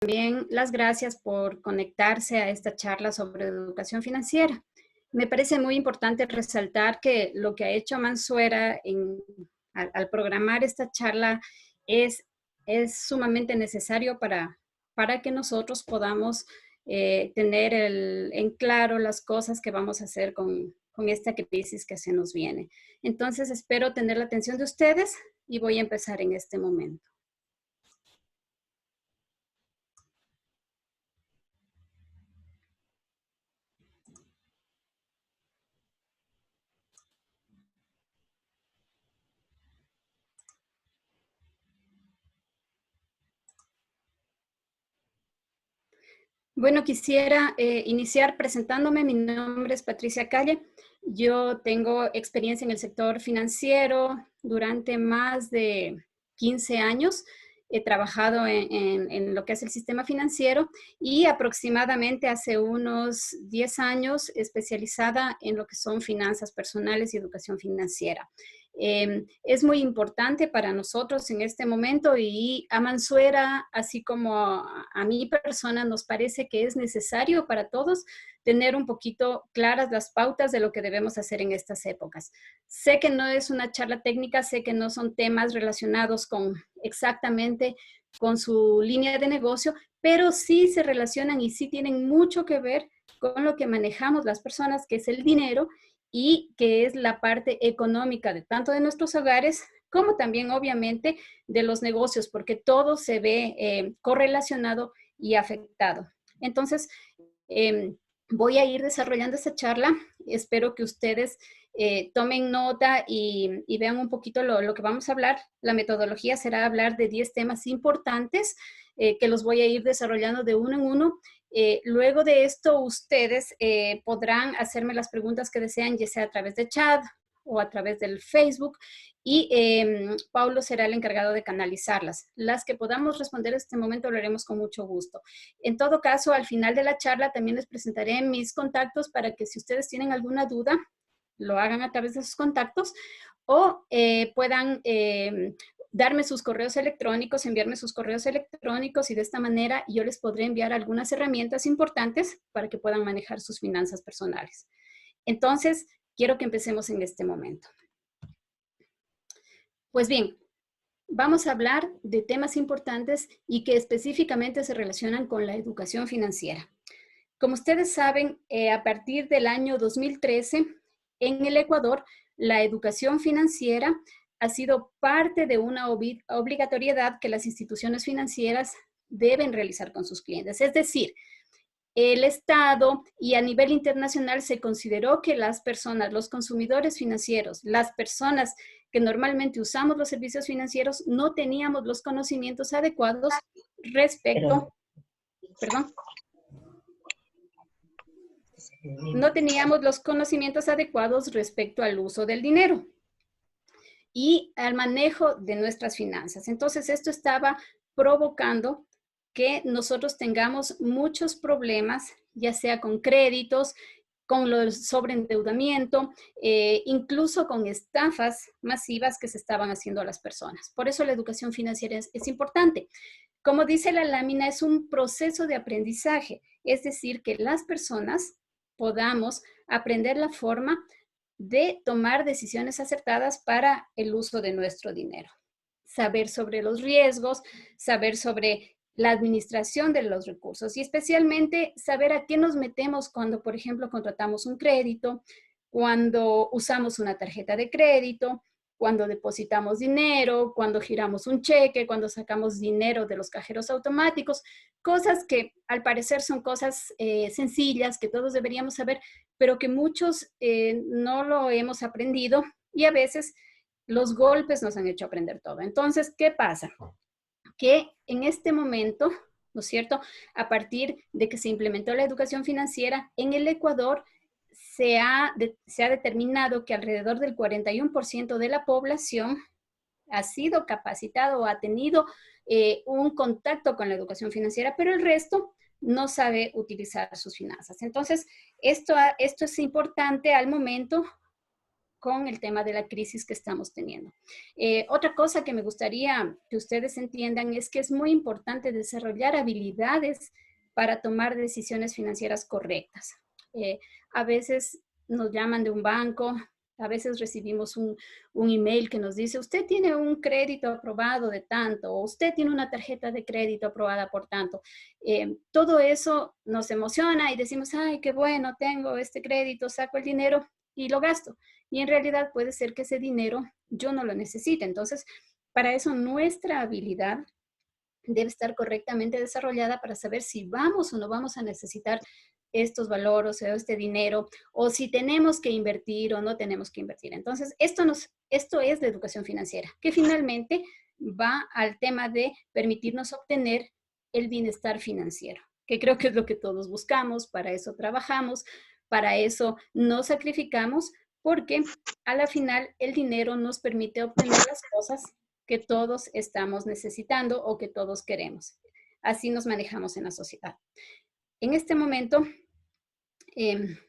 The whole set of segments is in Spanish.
también las gracias por conectarse a esta charla sobre educación financiera. Me parece muy importante resaltar que lo que ha hecho Mansuera al programar esta charla es, es sumamente necesario para que nosotros podamos tener en claro las cosas que vamos a hacer con esta crisis que se nos viene. Entonces, espero tener la atención de ustedes y voy a empezar en este momento. Bueno, quisiera iniciar presentándome. Mi nombre es Patricia Calle. Yo tengo experiencia en el sector financiero durante más de 15 años. He trabajado en lo que es el sistema financiero y aproximadamente hace unos 10 años especializada en lo que son finanzas personales y educación financiera. Es muy importante para nosotros en este momento y a Mansuera, así como a mi persona, nos parece que es necesario para todos tener un poquito claras las pautas de lo que debemos hacer en estas épocas. Sé que no es una charla técnica, sé que no son temas relacionados exactamente con su línea de negocio, pero sí se relacionan y sí tienen mucho que ver con lo que manejamos las personas, que es el dinero, y que es la parte económica de tanto de nuestros hogares como también obviamente de los negocios, porque todo se ve correlacionado y afectado. Entonces, voy a ir desarrollando esta charla. Espero que ustedes tomen nota y vean un poquito lo que vamos a hablar. La metodología será hablar de 10 temas importantes que los voy a ir desarrollando de uno en uno. Luego de esto, ustedes podrán hacerme las preguntas que desean, ya sea a través de chat o a través del Facebook, y Paulo será el encargado de canalizarlas. Las que podamos responder en este momento lo haremos con mucho gusto. En todo caso, al final de la charla también les presentaré mis contactos para que si ustedes tienen alguna duda, lo hagan a través de sus contactos o puedan darme sus correos electrónicos, enviarme sus correos electrónicos y de esta manera yo les podré enviar algunas herramientas importantes para que puedan manejar sus finanzas personales. Entonces, quiero que empecemos en este momento. Pues bien, vamos a hablar de temas importantes y que específicamente se relacionan con la educación financiera. Como ustedes saben, a partir del año 2013, en el Ecuador, la educación financiera ha sido parte de una obligatoriedad que las instituciones financieras deben realizar con sus clientes. Es decir, el Estado y a nivel internacional se consideró que las personas, los consumidores financieros, las personas que normalmente usamos los servicios financieros, no teníamos los conocimientos adecuados respecto, perdón, no teníamos los conocimientos adecuados respecto al uso del dinero y al manejo de nuestras finanzas. Entonces, esto estaba provocando que nosotros tengamos muchos problemas, ya sea con créditos, con el sobreendeudamiento, incluso con estafas masivas que se estaban haciendo a las personas. Por eso la educación financiera es importante. Como dice la lámina, es un proceso de aprendizaje, es decir, que las personas podamos aprender la forma de tomar decisiones acertadas para el uso de nuestro dinero. Saber sobre los riesgos, saber sobre la administración de los recursos y especialmente saber a qué nos metemos cuando, por ejemplo, contratamos un crédito, cuando usamos una tarjeta de crédito, cuando depositamos dinero, cuando giramos un cheque, cuando sacamos dinero de los cajeros automáticos, cosas que al parecer son cosas sencillas que todos deberíamos saber, pero que muchos no lo hemos aprendido y a veces los golpes nos han hecho aprender todo. Entonces, ¿qué pasa? Que en este momento, ¿no es cierto? A partir de que se implementó la educación financiera en el Ecuador, se ha determinado que alrededor del 41% de la población ha sido capacitado o ha tenido un contacto con la educación financiera, pero el resto no sabe utilizar sus finanzas. Entonces, esto es importante al momento con el tema de la crisis que estamos teniendo. Otra cosa que me gustaría que ustedes entiendan es que es muy importante desarrollar habilidades para tomar decisiones financieras correctas. A veces nos llaman de un banco, a veces recibimos un email que nos dice, usted tiene un crédito aprobado de tanto, o usted tiene una tarjeta de crédito aprobada por tanto. Todo eso nos emociona y decimos, ay, qué bueno, tengo este crédito, saco el dinero y lo gasto. Y en realidad puede ser que ese dinero yo no lo necesite. Entonces, para eso nuestra habilidad debe estar correctamente desarrollada para saber si vamos o no vamos a necesitar estos valores o este dinero, o si tenemos que invertir o no tenemos que invertir. Entonces, esto es de educación financiera, que finalmente va al tema de permitirnos obtener el bienestar financiero, que creo que es lo que todos buscamos, para eso trabajamos, para eso nos sacrificamos, porque a la final el dinero nos permite obtener las cosas que todos estamos necesitando o que todos queremos. Así nos manejamos en la sociedad. En este momento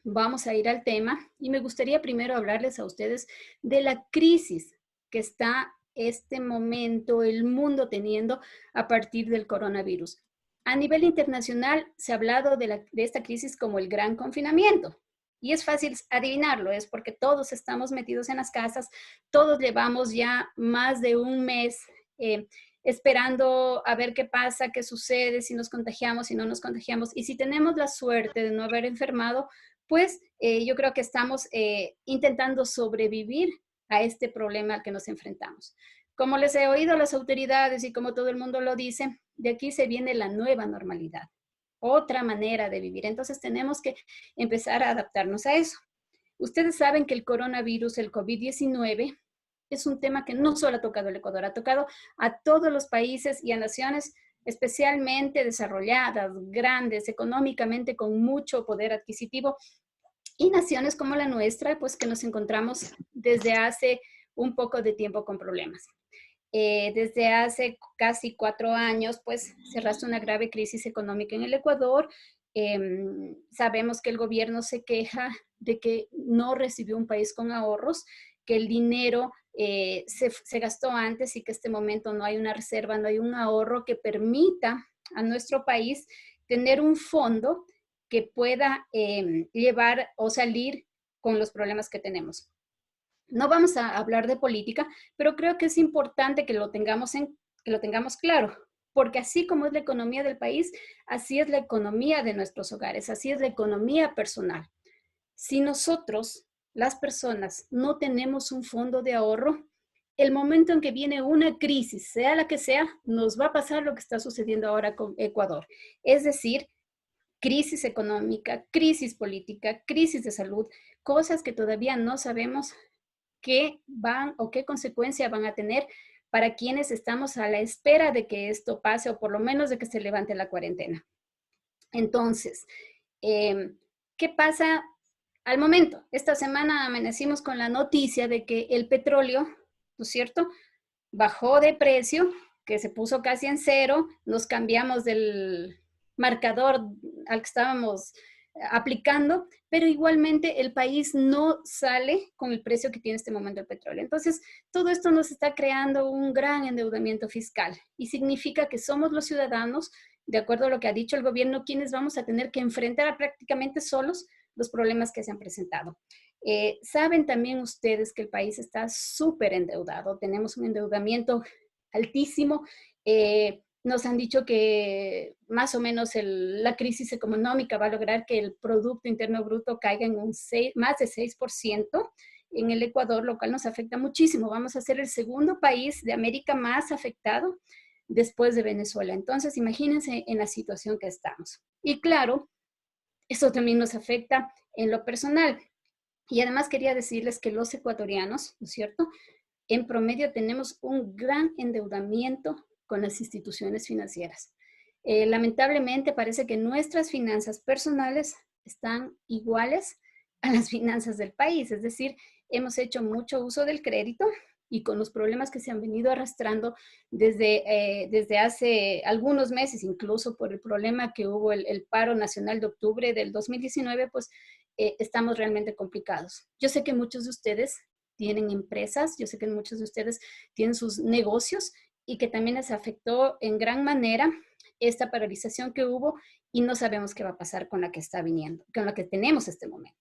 vamos a ir al tema y me gustaría primero hablarles a ustedes de la crisis que está este momento el mundo teniendo a partir del coronavirus. A nivel internacional se ha hablado de esta crisis como el gran confinamiento. Y es fácil adivinarlo, es porque todos estamos metidos en las casas, todos llevamos ya más de un mes esperando a ver qué pasa, qué sucede, si nos contagiamos, si no nos contagiamos. Y si tenemos la suerte de no haber enfermado, pues yo creo que estamos intentando sobrevivir a este problema al que nos enfrentamos. Como les he oído a las autoridades y como todo el mundo lo dice, de aquí se viene la nueva normalidad, otra manera de vivir. Entonces tenemos que empezar a adaptarnos a eso. Ustedes saben que el coronavirus, el COVID-19, es un tema que no solo ha tocado el Ecuador, ha tocado a todos los países y a naciones especialmente desarrolladas, grandes, económicamente con mucho poder adquisitivo, y naciones como la nuestra, pues que nos encontramos desde hace un poco de tiempo con problemas. Desde hace casi 4 años, pues se arrastra una grave crisis económica en el Ecuador. Sabemos que el gobierno se queja de que no recibió un país con ahorros, que el dinero se gastó antes y que en este momento no hay una reserva, no hay un ahorro que permita a nuestro país tener un fondo que pueda llevar o salir con los problemas que tenemos. No vamos a hablar de política, pero creo que es importante que lo tengamos claro, porque así como es la economía del país, así es la economía de nuestros hogares, así es la economía personal. Si nosotros, las personas, no tenemos un fondo de ahorro, el momento en que viene una crisis, sea la que sea, nos va a pasar lo que está sucediendo ahora con Ecuador. Es decir, crisis económica, crisis política, crisis de salud, cosas que todavía no sabemos qué van o qué consecuencia van a tener para quienes estamos a la espera de que esto pase o por lo menos de que se levante la cuarentena. Entonces, ¿qué pasa al momento? Esta semana amanecimos con la noticia de que el petróleo, ¿no es cierto?, bajó de precio, que se puso casi en cero, nos cambiamos del marcador al que estábamos aplicando, pero igualmente el país no sale con el precio que tiene en este momento el petróleo. Entonces, todo esto nos está creando un gran endeudamiento fiscal y significa que somos los ciudadanos, de acuerdo a lo que ha dicho el gobierno, quienes vamos a tener que enfrentar prácticamente solos los problemas que se han presentado. Saben también ustedes que el país está súper endeudado, tenemos un endeudamiento altísimo. Nos han dicho que más o menos la crisis económica va a lograr que el Producto Interno Bruto caiga en más de 6% en el Ecuador, lo cual nos afecta muchísimo. Vamos a ser el segundo país de América más afectado después de Venezuela. Entonces, imagínense en la situación que estamos. Y claro, eso también nos afecta en lo personal. Y además quería decirles que los ecuatorianos, ¿no es cierto?, en promedio tenemos un gran endeudamiento con las instituciones financieras. Lamentablemente parece que nuestras finanzas personales están iguales a las finanzas del país, es decir, hemos hecho mucho uso del crédito y con los problemas que se han venido arrastrando desde hace algunos meses, incluso por el problema que hubo el paro nacional de octubre del 2019, pues estamos realmente complicados. Yo sé que muchos de ustedes tienen empresas, yo sé que muchos de ustedes tienen sus negocios y que también les afectó en gran manera esta paralización que hubo y no sabemos qué va a pasar con la que está viniendo, con la que tenemos este momento.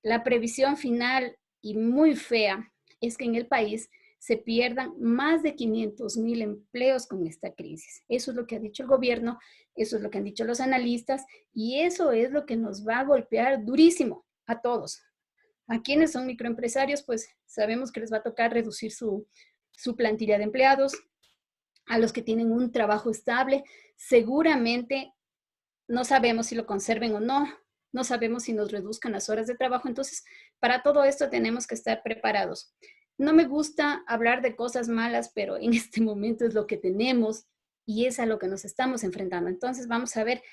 La previsión final y muy fea es que en el país se pierdan más de 500,000 empleos con esta crisis. Eso es lo que ha dicho el gobierno, eso es lo que han dicho los analistas y eso es lo que nos va a golpear durísimo a todos. A quienes son microempresarios, pues sabemos que les va a tocar reducir su plantilla de empleados. A los que tienen un trabajo estable, seguramente no sabemos si lo conserven o no, no sabemos si nos reduzcan las horas de trabajo. Entonces, para todo esto tenemos que estar preparados. No me gusta hablar de cosas malas, pero en este momento es lo que tenemos y es a lo que nos estamos enfrentando. Entonces, vamos a ver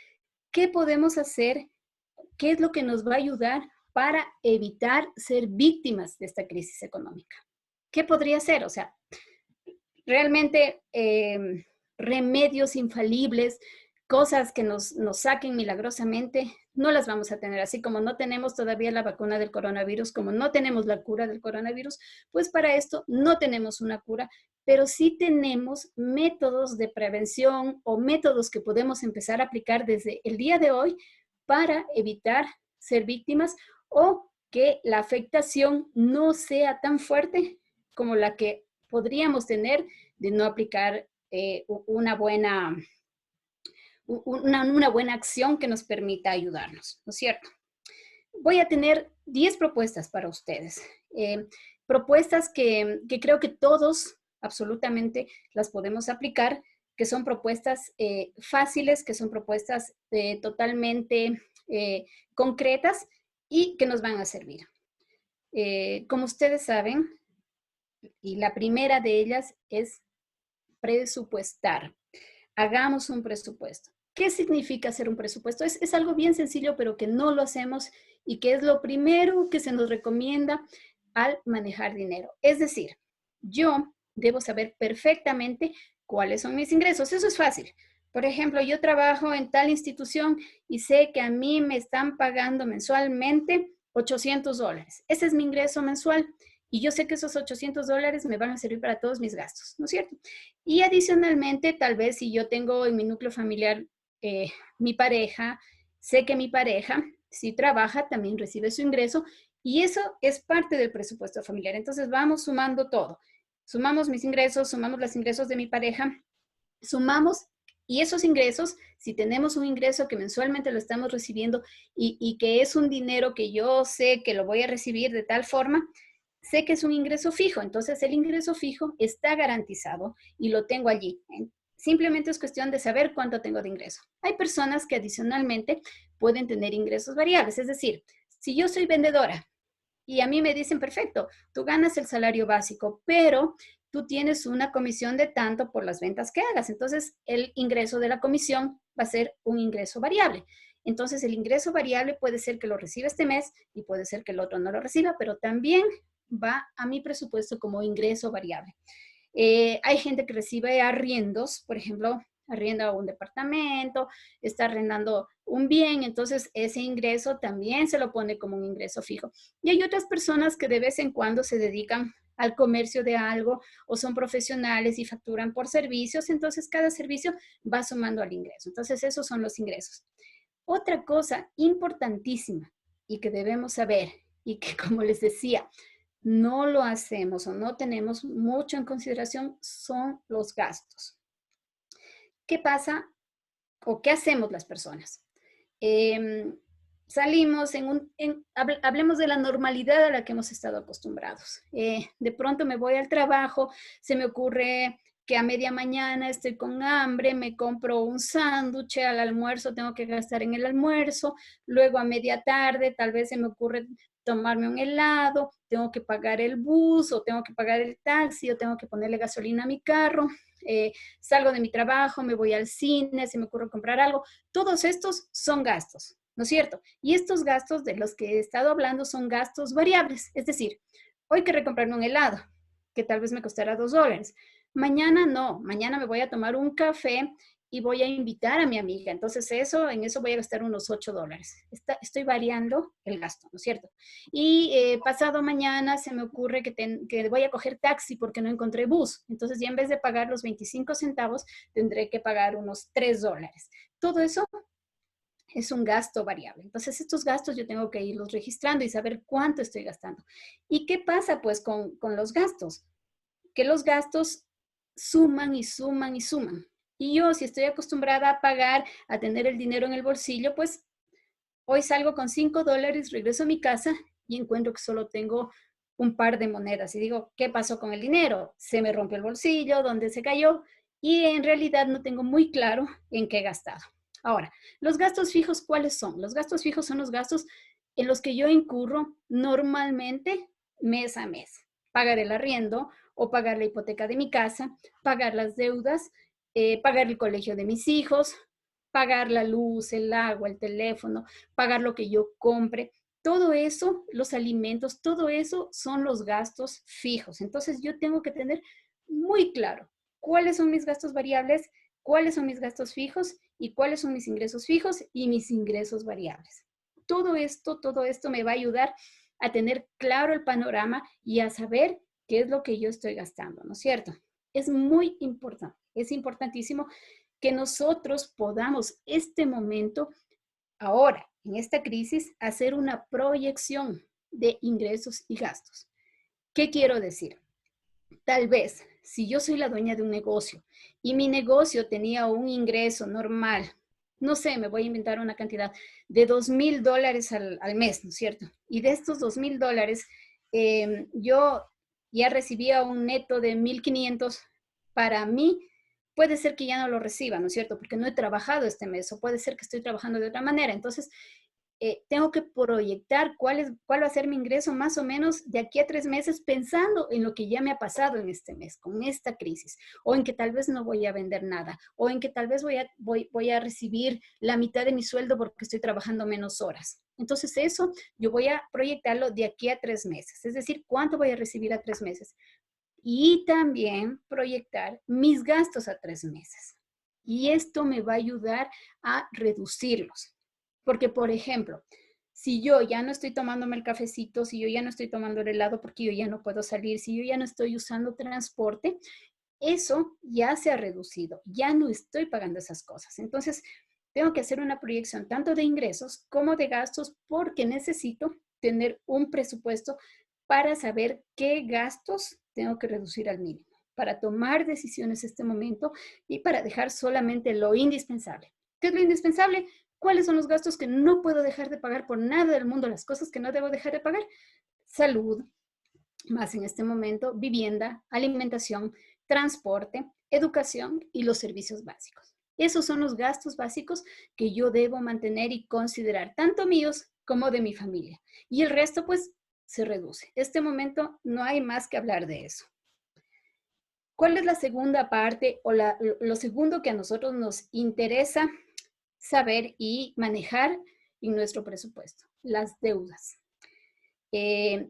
qué podemos hacer, qué es lo que nos va a ayudar para evitar ser víctimas de esta crisis económica. ¿Qué podría ser? O sea, realmente remedios infalibles, cosas que nos saquen milagrosamente, no las vamos a tener. Así como no tenemos todavía la vacuna del coronavirus, como no tenemos la cura del coronavirus, pues para esto no tenemos una cura, pero sí tenemos métodos de prevención o métodos que podemos empezar a aplicar desde el día de hoy para evitar ser víctimas o que la afectación no sea tan fuerte como la que podríamos tener de no aplicar una buena acción que nos permita ayudarnos, ¿no es cierto? Voy a tener 10 propuestas para ustedes. Propuestas que creo que todos absolutamente las podemos aplicar, que son propuestas fáciles, que son propuestas totalmente concretas y que nos van a servir. Como ustedes saben, y la primera de ellas es presupuestar. Hagamos un presupuesto. ¿Qué significa hacer un presupuesto? Es algo bien sencillo, pero que no lo hacemos y que es lo primero que se nos recomienda al manejar dinero. Es decir, yo debo saber perfectamente cuáles son mis ingresos. Eso es fácil. Por ejemplo, yo trabajo en tal institución y sé que a mí me están pagando mensualmente $800. Ese es mi ingreso mensual. Y yo sé que esos $800 me van a servir para todos mis gastos, ¿no es cierto? Y adicionalmente, tal vez si yo tengo en mi núcleo familiar mi pareja, sé que mi pareja, si trabaja, también recibe su ingreso y eso es parte del presupuesto familiar. Entonces vamos sumando todo. Sumamos mis ingresos, sumamos los ingresos de mi pareja, sumamos y esos ingresos, si tenemos un ingreso que mensualmente lo estamos recibiendo y que es un dinero que yo sé que lo voy a recibir de tal forma, sé que es un ingreso fijo, entonces el ingreso fijo está garantizado y lo tengo allí. Simplemente es cuestión de saber cuánto tengo de ingreso. Hay personas que adicionalmente pueden tener ingresos variables, es decir, si yo soy vendedora y a mí me dicen, perfecto, tú ganas el salario básico, pero tú tienes una comisión de tanto por las ventas que hagas. Entonces, el ingreso de la comisión va a ser un ingreso variable. Entonces, el ingreso variable puede ser que lo reciba este mes y puede ser que el otro no lo reciba, pero también va a mi presupuesto como ingreso variable. Hay gente que recibe arriendos, por ejemplo, arrienda un departamento, está arrendando un bien, entonces ese ingreso también se lo pone como un ingreso fijo. Y hay otras personas que de vez en cuando se dedican al comercio de algo o son profesionales y facturan por servicios, entonces cada servicio va sumando al ingreso. Entonces esos son los ingresos. Otra cosa importantísima y que debemos saber y que como les decía, no lo hacemos o no tenemos mucho en consideración son los gastos. ¿Qué pasa o qué hacemos las personas? Salimos hablemos de la normalidad a la que hemos estado acostumbrados. De pronto me voy al trabajo, se me ocurre que a media mañana estoy con hambre, me compro un sándwich, al almuerzo tengo que gastar en el almuerzo, luego a media tarde tal vez se me ocurre tomarme un helado, tengo que pagar el bus o tengo que pagar el taxi o tengo que ponerle gasolina a mi carro, salgo de mi trabajo, me voy al cine, se me ocurre comprar algo. Todos estos son gastos, ¿no es cierto? Y estos gastos de los que he estado hablando son gastos variables, es decir, hoy querré comprarme un helado, que tal vez me costará $2. Mañana no, mañana me voy a tomar un café y voy a invitar a mi amiga. Entonces en eso voy a gastar unos $8. Estoy variando el gasto, ¿no es cierto? Y pasado mañana se me ocurre que voy a coger taxi porque no encontré bus. Entonces ya en vez de pagar los 25 centavos, tendré que pagar unos $3. Todo eso es un gasto variable. Entonces, estos gastos yo tengo que irlos registrando y saber cuánto estoy gastando. ¿Y qué pasa pues con los gastos? Que los gastos suman y suman y suman. Y yo, si estoy acostumbrada a pagar, a tener el dinero en el bolsillo, pues hoy salgo con $5, regreso a mi casa y encuentro que solo tengo un par de monedas. Y digo, ¿qué pasó con el dinero? Se me rompió el bolsillo, ¿dónde se cayó? Y en realidad no tengo muy claro en qué he gastado. Ahora, los gastos fijos, ¿cuáles son? Los gastos fijos son los gastos en los que yo incurro normalmente mes a mes. Pagar el arriendo o pagar la hipoteca de mi casa, pagar las deudas, pagar el colegio de mis hijos, pagar la luz, el agua, el teléfono, pagar lo que yo compre. Todo eso, los alimentos, todo eso son los gastos fijos. Entonces yo tengo que tener muy claro cuáles son mis gastos variables, cuáles son mis gastos fijos y cuáles son mis ingresos fijos y mis ingresos variables. Todo esto me va a ayudar a tener claro el panorama y a saber qué es lo que yo estoy gastando, ¿no es cierto? Es muy importante, es importantísimo que nosotros podamos este momento, ahora, en esta crisis, hacer una proyección de ingresos y gastos. ¿Qué quiero decir? Tal vez, si yo soy la dueña de un negocio y mi negocio tenía un ingreso normal, no sé, me voy a inventar una cantidad de $2,000 al mes, ¿no es cierto? Y de estos $2,000, yo ya recibía un neto de 1,500 para mí. Puede ser que ya no lo reciba, ¿no es cierto? Porque no he trabajado este mes o puede ser que estoy trabajando de otra manera. Entonces, tengo que proyectar cuál va a ser mi ingreso más o menos de aquí a 3 meses pensando en lo que ya me ha pasado en este mes, con esta crisis, o en que tal vez no voy a vender nada, o en que tal vez voy a recibir la mitad de mi sueldo porque estoy trabajando menos horas. Entonces eso yo voy a proyectarlo de aquí a 3 meses, es decir, cuánto voy a recibir a 3 meses. Y también proyectar mis gastos a 3 meses. Y esto me va a ayudar a reducirlos. Porque, por ejemplo, si yo ya no estoy tomándome el cafecito, si yo ya no estoy tomando el helado porque yo ya no puedo salir, si yo ya no estoy usando transporte, eso ya se ha reducido, ya no estoy pagando esas cosas. Entonces, tengo que hacer una proyección tanto de ingresos como de gastos porque necesito tener un presupuesto para saber qué gastos tengo que reducir al mínimo, para tomar decisiones en este momento y para dejar solamente lo indispensable. ¿Qué es lo indispensable? ¿Cuáles son los gastos que no puedo dejar de pagar por nada del mundo? Las cosas que no debo dejar de pagar. Salud, más en este momento, vivienda, alimentación, transporte, educación y los servicios básicos. Esos son los gastos básicos que yo debo mantener y considerar, tanto míos como de mi familia. Y el resto, pues, se reduce. Este momento no hay más que hablar de eso. ¿Cuál es la segunda parte o lo segundo que a nosotros nos interesa saber y manejar en nuestro presupuesto? Las deudas.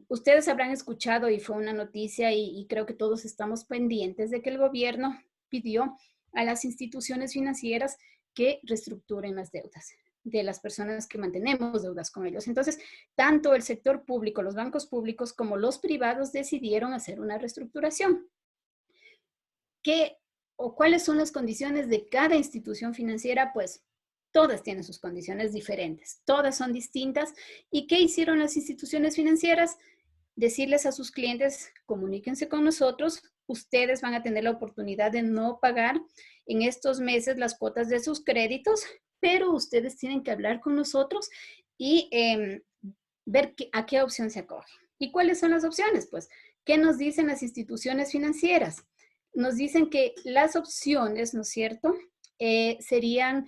Ustedes habrán escuchado y fue una noticia y creo que todos estamos pendientes de que el gobierno pidió a las instituciones financieras que reestructuren las deudas de las personas que mantenemos deudas con ellos. Entonces, tanto el sector público, los bancos públicos, como los privados decidieron hacer una reestructuración. ¿Qué o cuáles son las condiciones de cada institución financiera? Pues todas tienen sus condiciones diferentes, todas son distintas. ¿Y qué hicieron las instituciones financieras? Decirles a sus clientes, comuníquense con nosotros, ustedes van a tener la oportunidad de no pagar en estos meses las cuotas de sus créditos, pero ustedes tienen que hablar con nosotros y ver a qué opción se acogen. ¿Y cuáles son las opciones? Pues, ¿qué nos dicen las instituciones financieras? Nos dicen que las opciones, ¿no es cierto? Serían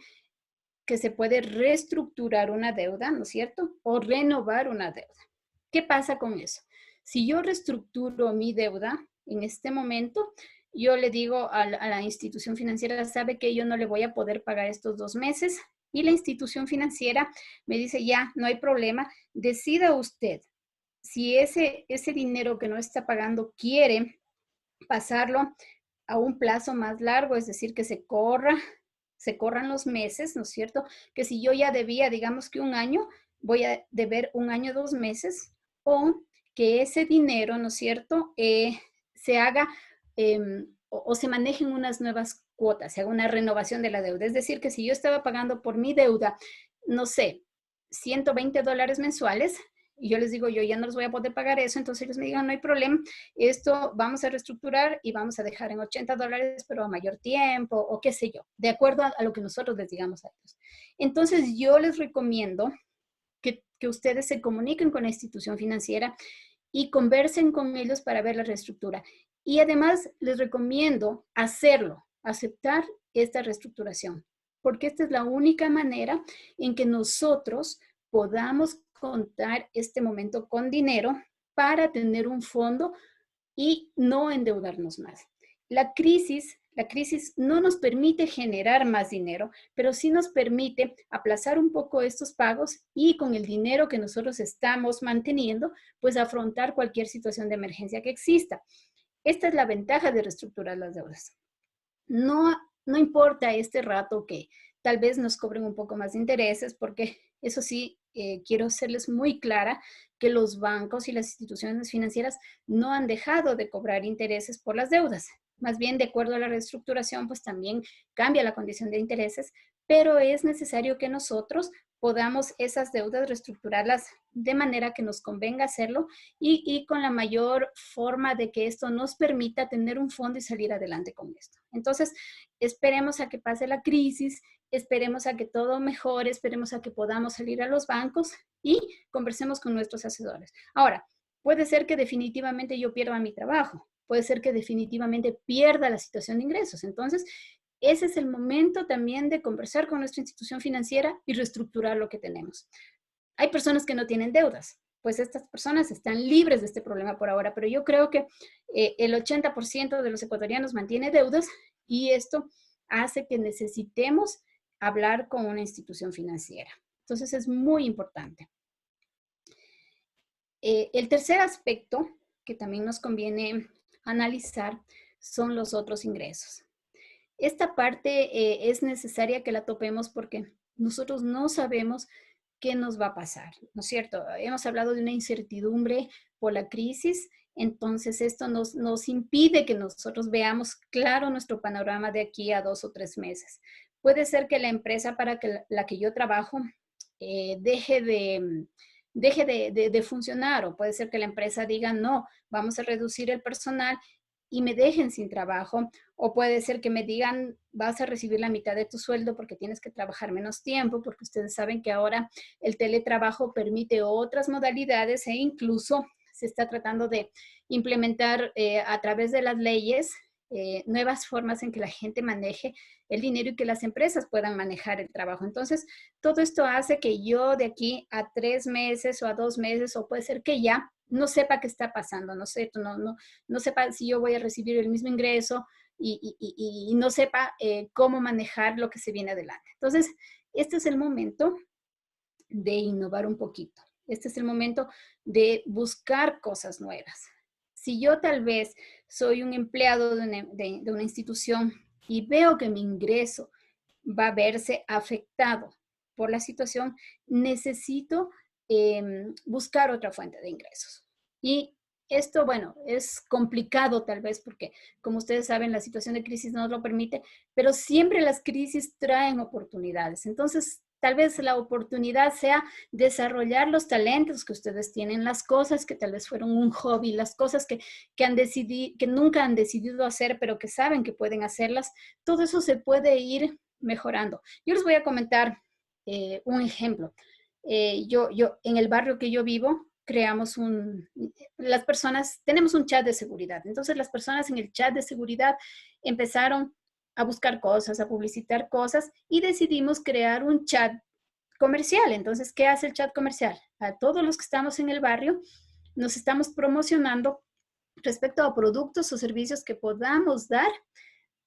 que se puede reestructurar una deuda, ¿no es cierto? O renovar una deuda. ¿Qué pasa con eso? Si yo reestructuro mi deuda en este momento, yo le digo a la institución financiera, sabe que yo no le voy a poder pagar estos 2 meses y la institución financiera me dice, ya, no hay problema, decida usted si ese dinero que no está pagando quiere pasarlo a un plazo más largo, es decir, que se corra se corran los meses, ¿no es cierto? Que si yo ya debía, digamos que un año, voy a deber un año, 2 meses, o que ese dinero, ¿no es cierto?, se haga o se manejen unas nuevas cuotas, se haga una renovación de la deuda. Es decir, que si yo estaba pagando por mi deuda, no sé, $120 mensuales, y yo les digo, yo ya no les voy a poder pagar eso, entonces ellos me digan, no hay problema, esto vamos a reestructurar y vamos a dejar en $80, pero a mayor tiempo, o qué sé yo, de acuerdo a lo que nosotros les digamos a ellos. Entonces yo les recomiendo que ustedes se comuniquen con la institución financiera y conversen con ellos para ver la reestructura. Y además les recomiendo hacerlo, aceptar esta reestructuración, porque esta es la única manera en que nosotros podamos contar este momento con dinero para tener un fondo y no endeudarnos más. La crisis no nos permite generar más dinero, pero sí nos permite aplazar un poco estos pagos y con el dinero que nosotros estamos manteniendo, pues afrontar cualquier situación de emergencia que exista. Esta es la ventaja de reestructurar las deudas. No importa este rato que tal vez nos cobren un poco más de intereses, porque eso sí, quiero serles muy clara que los bancos y las instituciones financieras no han dejado de cobrar intereses por las deudas. Más bien, de acuerdo a la reestructuración, pues también cambia la condición de intereses, pero es necesario que nosotros podamos esas deudas reestructurarlas de manera que nos convenga hacerlo y con la mayor forma de que esto nos permita tener un fondo y salir adelante con esto. Entonces, esperemos a que pase la crisis, esperemos a que todo mejore, esperemos a que podamos salir a los bancos y conversemos con nuestros asesores. Ahora, puede ser que definitivamente yo pierda mi trabajo, puede ser que definitivamente pierda la situación de ingresos. Entonces, ese es el momento también de conversar con nuestra institución financiera y reestructurar lo que tenemos. Hay personas que no tienen deudas, pues estas personas están libres de este problema por ahora, pero yo creo que el 80% de los ecuatorianos mantiene deudas y esto hace que necesitemos hablar con una institución financiera. Entonces es muy importante. El tercer aspecto que también nos conviene analizar son los otros ingresos. Esta parte es necesaria que la topemos porque nosotros no sabemos qué nos va a pasar, ¿no es cierto? Hemos hablado de una incertidumbre por la crisis, entonces esto nos impide que nosotros veamos claro nuestro panorama de aquí a 2 o 3 meses. Puede ser que la empresa para la que yo trabajo deje de funcionar, o puede ser que la empresa diga, no, vamos a reducir el personal y me dejen sin trabajo, o puede ser que me digan, vas a recibir la mitad de tu sueldo porque tienes que trabajar menos tiempo, porque ustedes saben que ahora el teletrabajo permite otras modalidades e incluso se está tratando de implementar a través de las leyes nuevas formas en que la gente maneje el dinero y que las empresas puedan manejar el trabajo. Entonces, todo esto hace que yo de aquí a 3 meses o a 2 meses, o puede ser que ya no sepa qué está pasando, no sé, no sepa si yo voy a recibir el mismo ingreso y no sepa cómo manejar lo que se viene adelante. Entonces, este es el momento de innovar un poquito. Este es el momento de buscar cosas nuevas. Si yo tal vez soy un empleado de una institución y veo que mi ingreso va a verse afectado por la situación, necesito buscar otra fuente de ingresos. Y esto, bueno, es complicado tal vez porque, como ustedes saben, la situación de crisis no lo permite, pero siempre las crisis traen oportunidades. Entonces, tal vez la oportunidad sea desarrollar los talentos que ustedes tienen, las cosas que tal vez fueron un hobby, las cosas que nunca han decidido hacer, pero que saben que pueden hacerlas. Todo eso se puede ir mejorando. Yo les voy a comentar un ejemplo. Yo en el barrio que yo vivo, las personas, tenemos un chat de seguridad. Entonces las personas en el chat de seguridad empezaron a buscar cosas, a publicitar cosas y decidimos crear un chat comercial. Entonces, ¿qué hace el chat comercial? A todos los que estamos en el barrio, nos estamos promocionando respecto a productos o servicios que podamos dar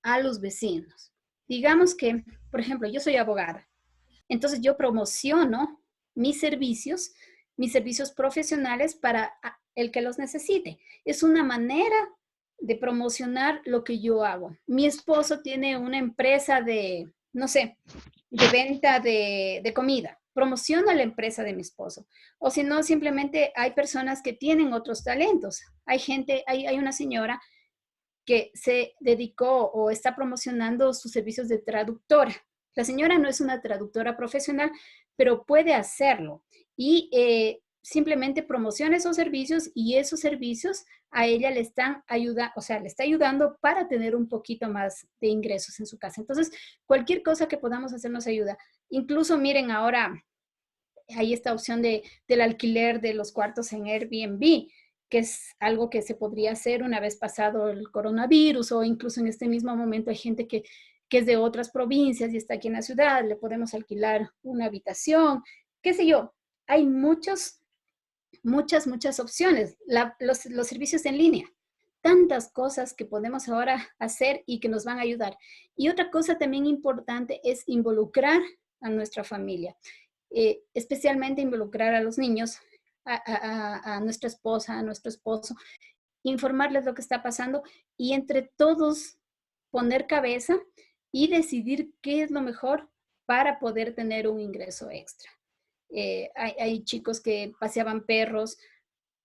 a los vecinos. Digamos que, por ejemplo, yo soy abogada, entonces yo promociono mis servicios profesionales para el que los necesite. Es una manera de promocionar lo que yo hago. Mi esposo tiene una empresa de no sé, de venta de comida. Promociono a la empresa de mi esposo. O si no, simplemente hay personas que tienen otros talentos. Hay gente, hay una señora que se dedicó o está promocionando sus servicios de traductora. La señora no es una traductora profesional, pero puede hacerlo y simplemente promociona esos servicios y esos servicios a ella le están ayudando, o sea, le está ayudando para tener un poquito más de ingresos en su casa. Entonces, cualquier cosa que podamos hacer nos ayuda. Incluso miren ahora, hay esta opción del alquiler de los cuartos en Airbnb, que es algo que se podría hacer una vez pasado el coronavirus o incluso en este mismo momento hay gente que es de otras provincias y está aquí en la ciudad, le podemos alquilar una habitación, qué sé yo. Hay muchas opciones. Los servicios en línea, tantas cosas que podemos ahora hacer y que nos van a ayudar. Y otra cosa también importante es involucrar a nuestra familia, especialmente involucrar a los niños, a nuestra esposa, a nuestro esposo, informarles lo que está pasando y entre todos poner cabeza y decidir qué es lo mejor para poder tener un ingreso extra. Hay chicos que paseaban perros,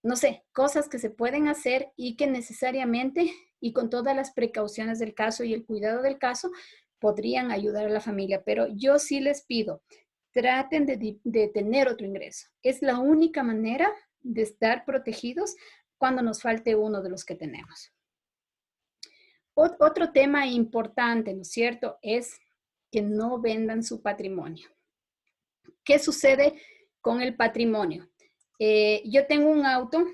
no sé, cosas que se pueden hacer y que necesariamente y con todas las precauciones del caso y el cuidado del caso podrían ayudar a la familia. Pero yo sí les pido, traten de tener otro ingreso. Es la única manera de estar protegidos cuando nos falte uno de los que tenemos. Otro tema importante, ¿no es cierto?, es que no vendan su patrimonio. ¿Qué sucede con el patrimonio? Yo tengo un auto,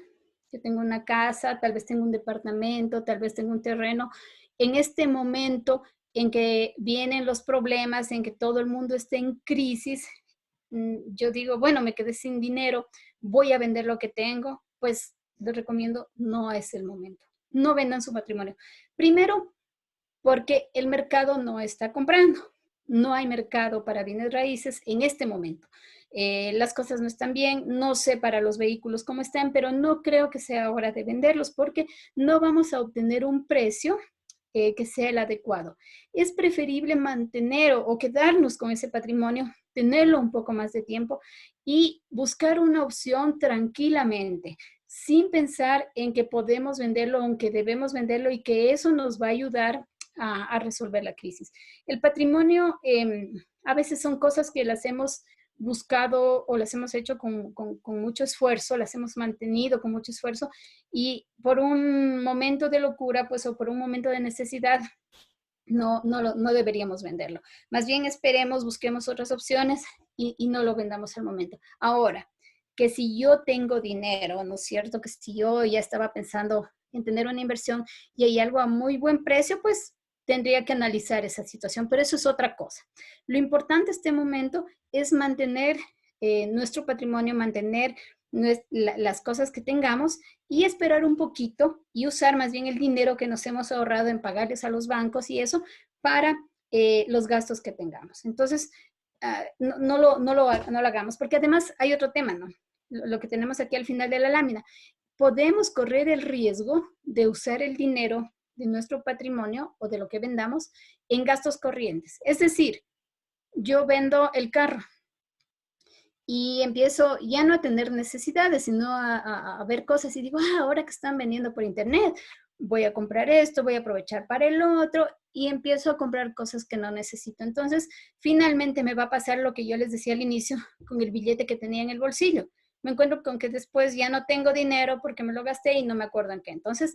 yo tengo una casa, tal vez tengo un departamento, tal vez tengo un terreno. En este momento en que vienen los problemas, en que todo el mundo está en crisis, yo digo, bueno, me quedé sin dinero, voy a vender lo que tengo, pues les recomiendo, no es el momento. No vendan su patrimonio. Primero, porque el mercado no está comprando. No hay mercado para bienes raíces en este momento. Las cosas no están bien, no sé para los vehículos cómo están, pero no creo que sea hora de venderlos porque no vamos a obtener un precio que sea el adecuado. Es preferible mantener o quedarnos con ese patrimonio, tenerlo un poco más de tiempo y buscar una opción tranquilamente, sin pensar en que podemos venderlo, aunque debemos venderlo y que eso nos va a ayudar a resolver la crisis. El patrimonio a veces son cosas que las hemos buscado o las hemos hecho con mucho esfuerzo, las hemos mantenido con mucho esfuerzo y por un momento de locura, pues, o por un momento de necesidad, no deberíamos venderlo. Más bien esperemos, busquemos otras opciones y no lo vendamos al momento. Ahora, que si yo tengo dinero, ¿no es cierto? Que si yo ya estaba pensando en tener una inversión y hay algo a muy buen precio, pues tendría que analizar esa situación, pero eso es otra cosa. Lo importante este momento es mantener nuestro patrimonio, mantener las cosas que tengamos y esperar un poquito y usar más bien el dinero que nos hemos ahorrado en pagarles a los bancos y eso para los gastos que tengamos. Entonces, no lo hagamos, porque además hay otro tema, ¿no? Lo que tenemos aquí al final de la lámina. Podemos correr el riesgo de usar el dinero de nuestro patrimonio o de lo que vendamos en gastos corrientes. Es decir, yo vendo el carro y empiezo ya no a tener necesidades, sino a ver cosas y digo, ahora que están vendiendo por internet, voy a comprar esto, voy a aprovechar para el otro y empiezo a comprar cosas que no necesito. Entonces, finalmente me va a pasar lo que yo les decía al inicio con el billete que tenía en el bolsillo. Me encuentro con que después ya no tengo dinero porque me lo gasté y no me acuerdo en qué. Entonces,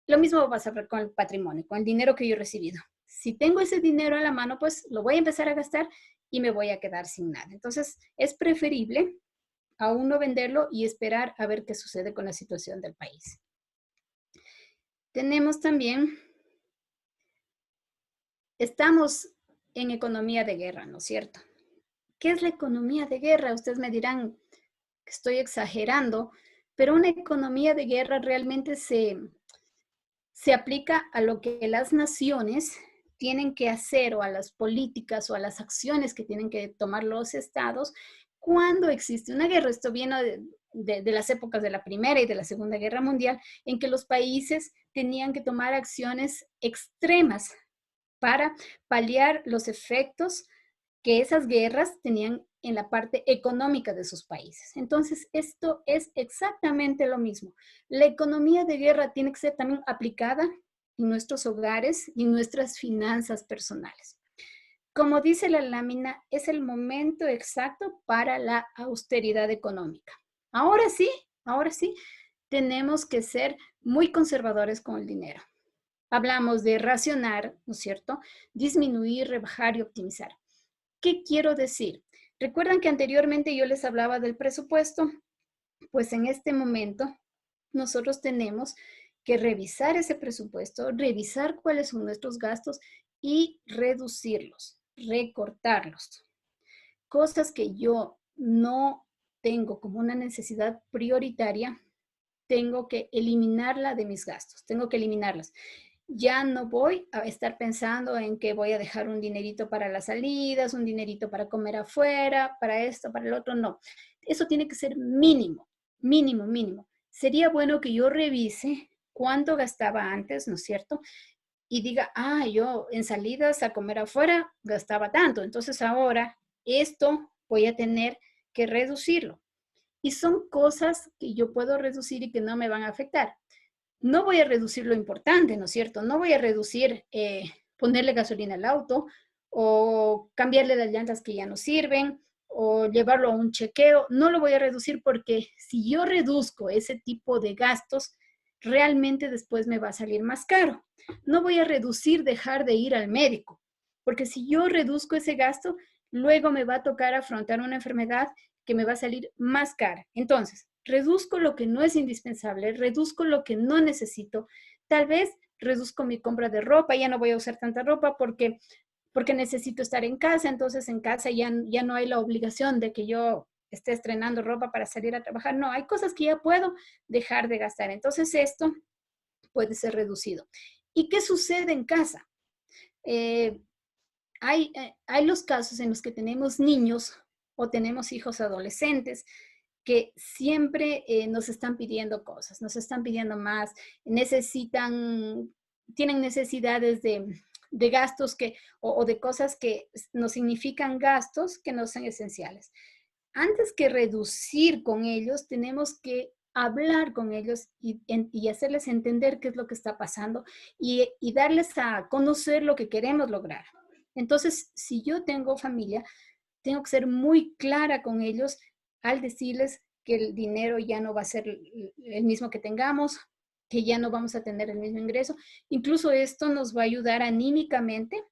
lo mismo va a pasar con el patrimonio, con el dinero que yo he recibido. Si tengo ese dinero a la mano, pues lo voy a empezar a gastar y me voy a quedar sin nada. Entonces, es preferible aún no venderlo y esperar a ver qué sucede con la situación del país. Tenemos también, estamos en economía de guerra, ¿no es cierto? ¿Qué es la economía de guerra? Ustedes me dirán que estoy exagerando, pero una economía de guerra realmente se aplica a lo que las naciones tienen que hacer o a las políticas o a las acciones que tienen que tomar los estados cuando existe una guerra. Esto viene de las épocas de la Primera y de la Segunda Guerra Mundial, en que los países tenían que tomar acciones extremas para paliar los efectos que esas guerras tenían en la parte económica de sus países. Entonces, esto es exactamente lo mismo. La economía de guerra tiene que ser también aplicada en nuestros hogares y en nuestras finanzas personales. Como dice la lámina, es el momento exacto para la austeridad económica. Ahora sí, tenemos que ser muy conservadores con el dinero. Hablamos de racionar, ¿no es cierto? Disminuir, rebajar y optimizar. ¿Qué quiero decir? Recuerdan que anteriormente yo les hablaba del presupuesto, pues en este momento nosotros tenemos que revisar ese presupuesto, revisar cuáles son nuestros gastos y reducirlos, recortarlos. Cosas que yo no tengo como una necesidad prioritaria, tengo que eliminarla de mis gastos, tengo que eliminarlas. Ya no voy a estar pensando en que voy a dejar un dinerito para las salidas, un dinerito para comer afuera, para esto, para el otro, no. Eso tiene que ser mínimo, mínimo, mínimo. Sería bueno que yo revise cuánto gastaba antes, ¿no es cierto? Y diga, yo en salidas a comer afuera gastaba tanto, entonces ahora esto voy a tener que reducirlo. Y son cosas que yo puedo reducir y que no me van a afectar. No voy a reducir lo importante, ¿no es cierto? No voy a reducir ponerle gasolina al auto o cambiarle las llantas que ya no sirven o llevarlo a un chequeo. No lo voy a reducir porque si yo reduzco ese tipo de gastos, realmente después me va a salir más caro. No voy a reducir dejar de ir al médico, porque si yo reduzco ese gasto, luego me va a tocar afrontar una enfermedad que me va a salir más cara. Entonces, reduzco lo que no es indispensable, reduzco lo que no necesito. Tal vez reduzco mi compra de ropa, ya no voy a usar tanta ropa porque necesito estar en casa, entonces en casa ya no hay la obligación de que yo esté estrenando ropa para salir a trabajar. No, hay cosas que ya puedo dejar de gastar. Entonces esto puede ser reducido. ¿Y qué sucede en casa? Eh, hay los casos en los que tenemos niños o tenemos hijos adolescentes que siempre nos están pidiendo cosas, nos están pidiendo más, tienen necesidades de gastos o de cosas que nos significan gastos que no son esenciales. Antes que reducir con ellos, tenemos que hablar con ellos y hacerles entender qué es lo que está pasando y darles a conocer lo que queremos lograr. Entonces, si yo tengo familia, tengo que ser muy clara con ellos al decirles que el dinero ya no va a ser el mismo que tengamos, que ya no vamos a tener el mismo ingreso. Incluso esto nos va a ayudar anímicamente